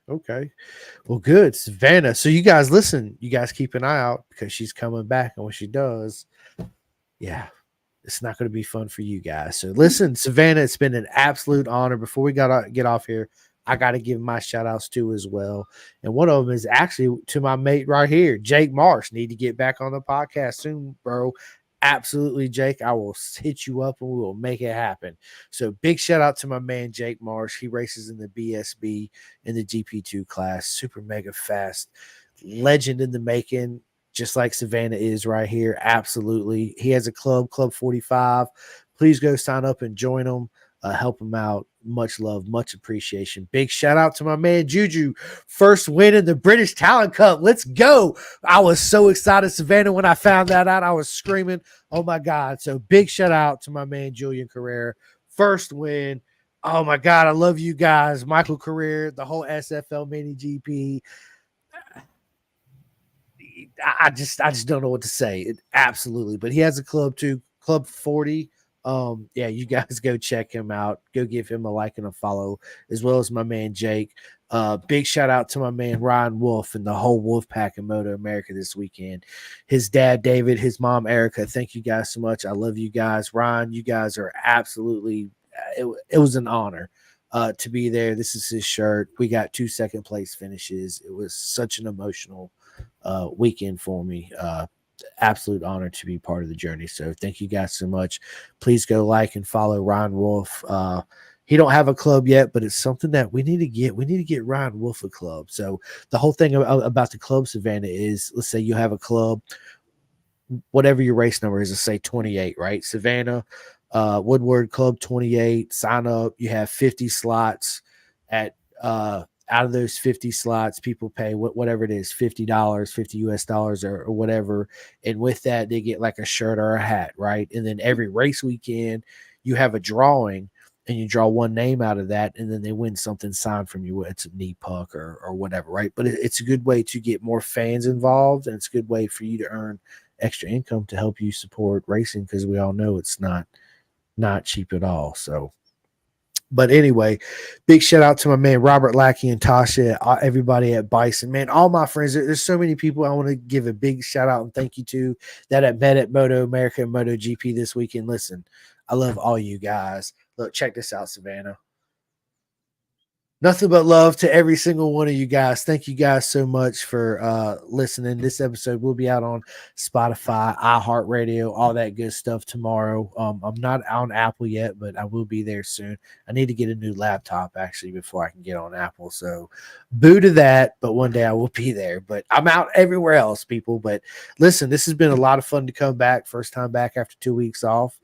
S1: Well, good, Savannah. So you guys listen. You guys keep an eye out because she's coming back, and when she does, yeah, it's not going to be fun for you guys. So listen, Savannah, it's been an absolute honor. Before we get off here, I got to give my shout outs too as well. And one of them is actually to my mate right here, Jake Marsh. Need to get back on the podcast soon, bro. Absolutely, Jake. I will hit you up and we will make it happen. So big shout out to my man, Jake Marsh. He races in the BSB in the GP2 class, super mega fast, legend in the making, just like Savannah is right here. Absolutely. He has a club, Club 45. Please go sign up and join him. Help him out. Much love, much appreciation. Big shout out to my man Juju. First win in the British Talent Cup. Let's go. I was so excited, Savannah, when I found that out. I was screaming, oh my God. So big shout out to my man Julian Carrera. First win. Oh my God. I love you guys. Michael Carrera, the whole SFL mini GP. I just don't know what to say. Absolutely. But he has a club too, Club 40. Yeah, you guys go check him out. Go give him a like and a follow, as well as my man Jake. Big shout out to my man Ryan Wolf and the whole Wolf Pack in Moto America this weekend. His dad David, his mom Erica. Thank you guys so much. I love you guys. Ryan, you guys are absolutely. It was an honor to be there. This is his shirt. We got 2 second place finishes. It was such an emotional weekend for me. Absolute honor to be part of the journey. So thank you guys so much. Please go like and follow Ryan Wolf. He don't have a club yet, but it's something that we need to get. We need to get Ryan Wolf a club. So the whole thing about the club, Savannah, is let's say you have a club, whatever your race number is, let's say 28, right? Savannah Woodward Club 28. Sign up. You have 50 slots at out of those 50 slots, people pay whatever it is, $50, 50 US dollars or whatever. And with that, they get like a shirt or a hat, right? And then every race weekend, you have a drawing and you draw one name out of that, and then they win something signed from you. It's a knee puck or whatever, right? But it's a good way to get more fans involved, and it's a good way for you to earn extra income to help you support racing, because we all know it's not cheap at all. So, but anyway, big shout out to my man Robert Lackey and Tasha, everybody at Bison, man, all my friends. There's so many people I want to give a big shout out and thank you to that I met at Moto America and Moto GP this weekend. Listen, I love all you guys. Look, check this out, Savannah. Nothing but love to every single one of you guys. Thank you guys so much for listening. This episode will be out on Spotify, iHeartRadio, all that good stuff tomorrow. I'm not on Apple yet, but I will be there soon. I need to get a new laptop actually before I can get on Apple. So boo to that, but one day I will be there. But I'm out everywhere else, people. But listen, this has been a lot of fun to come back. First time back after 2 weeks off.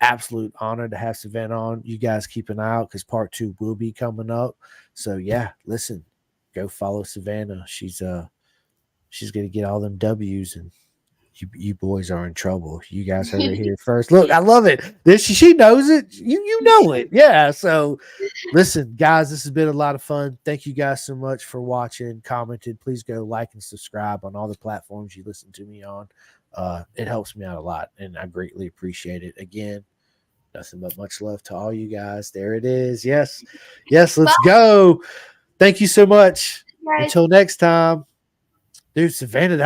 S1: Absolute honor to have Savannah on. You guys keep an eye out because part 2 will be coming up. So yeah, listen, go follow Savannah. She's gonna get all them W's, and you boys are in trouble. You guys heard it here first. Look, I love it. She knows it. You know it. Yeah. So listen, guys, this has been a lot of fun. Thank you guys so much for watching, commented. Please go like and subscribe on all the platforms you listen to me on. It helps me out a lot, and I greatly appreciate it. Again, nothing but much love to all you guys. There it is. Yes, let's go. Thank you so much.
S3: Right.
S1: Until next time. Dude, Savannah,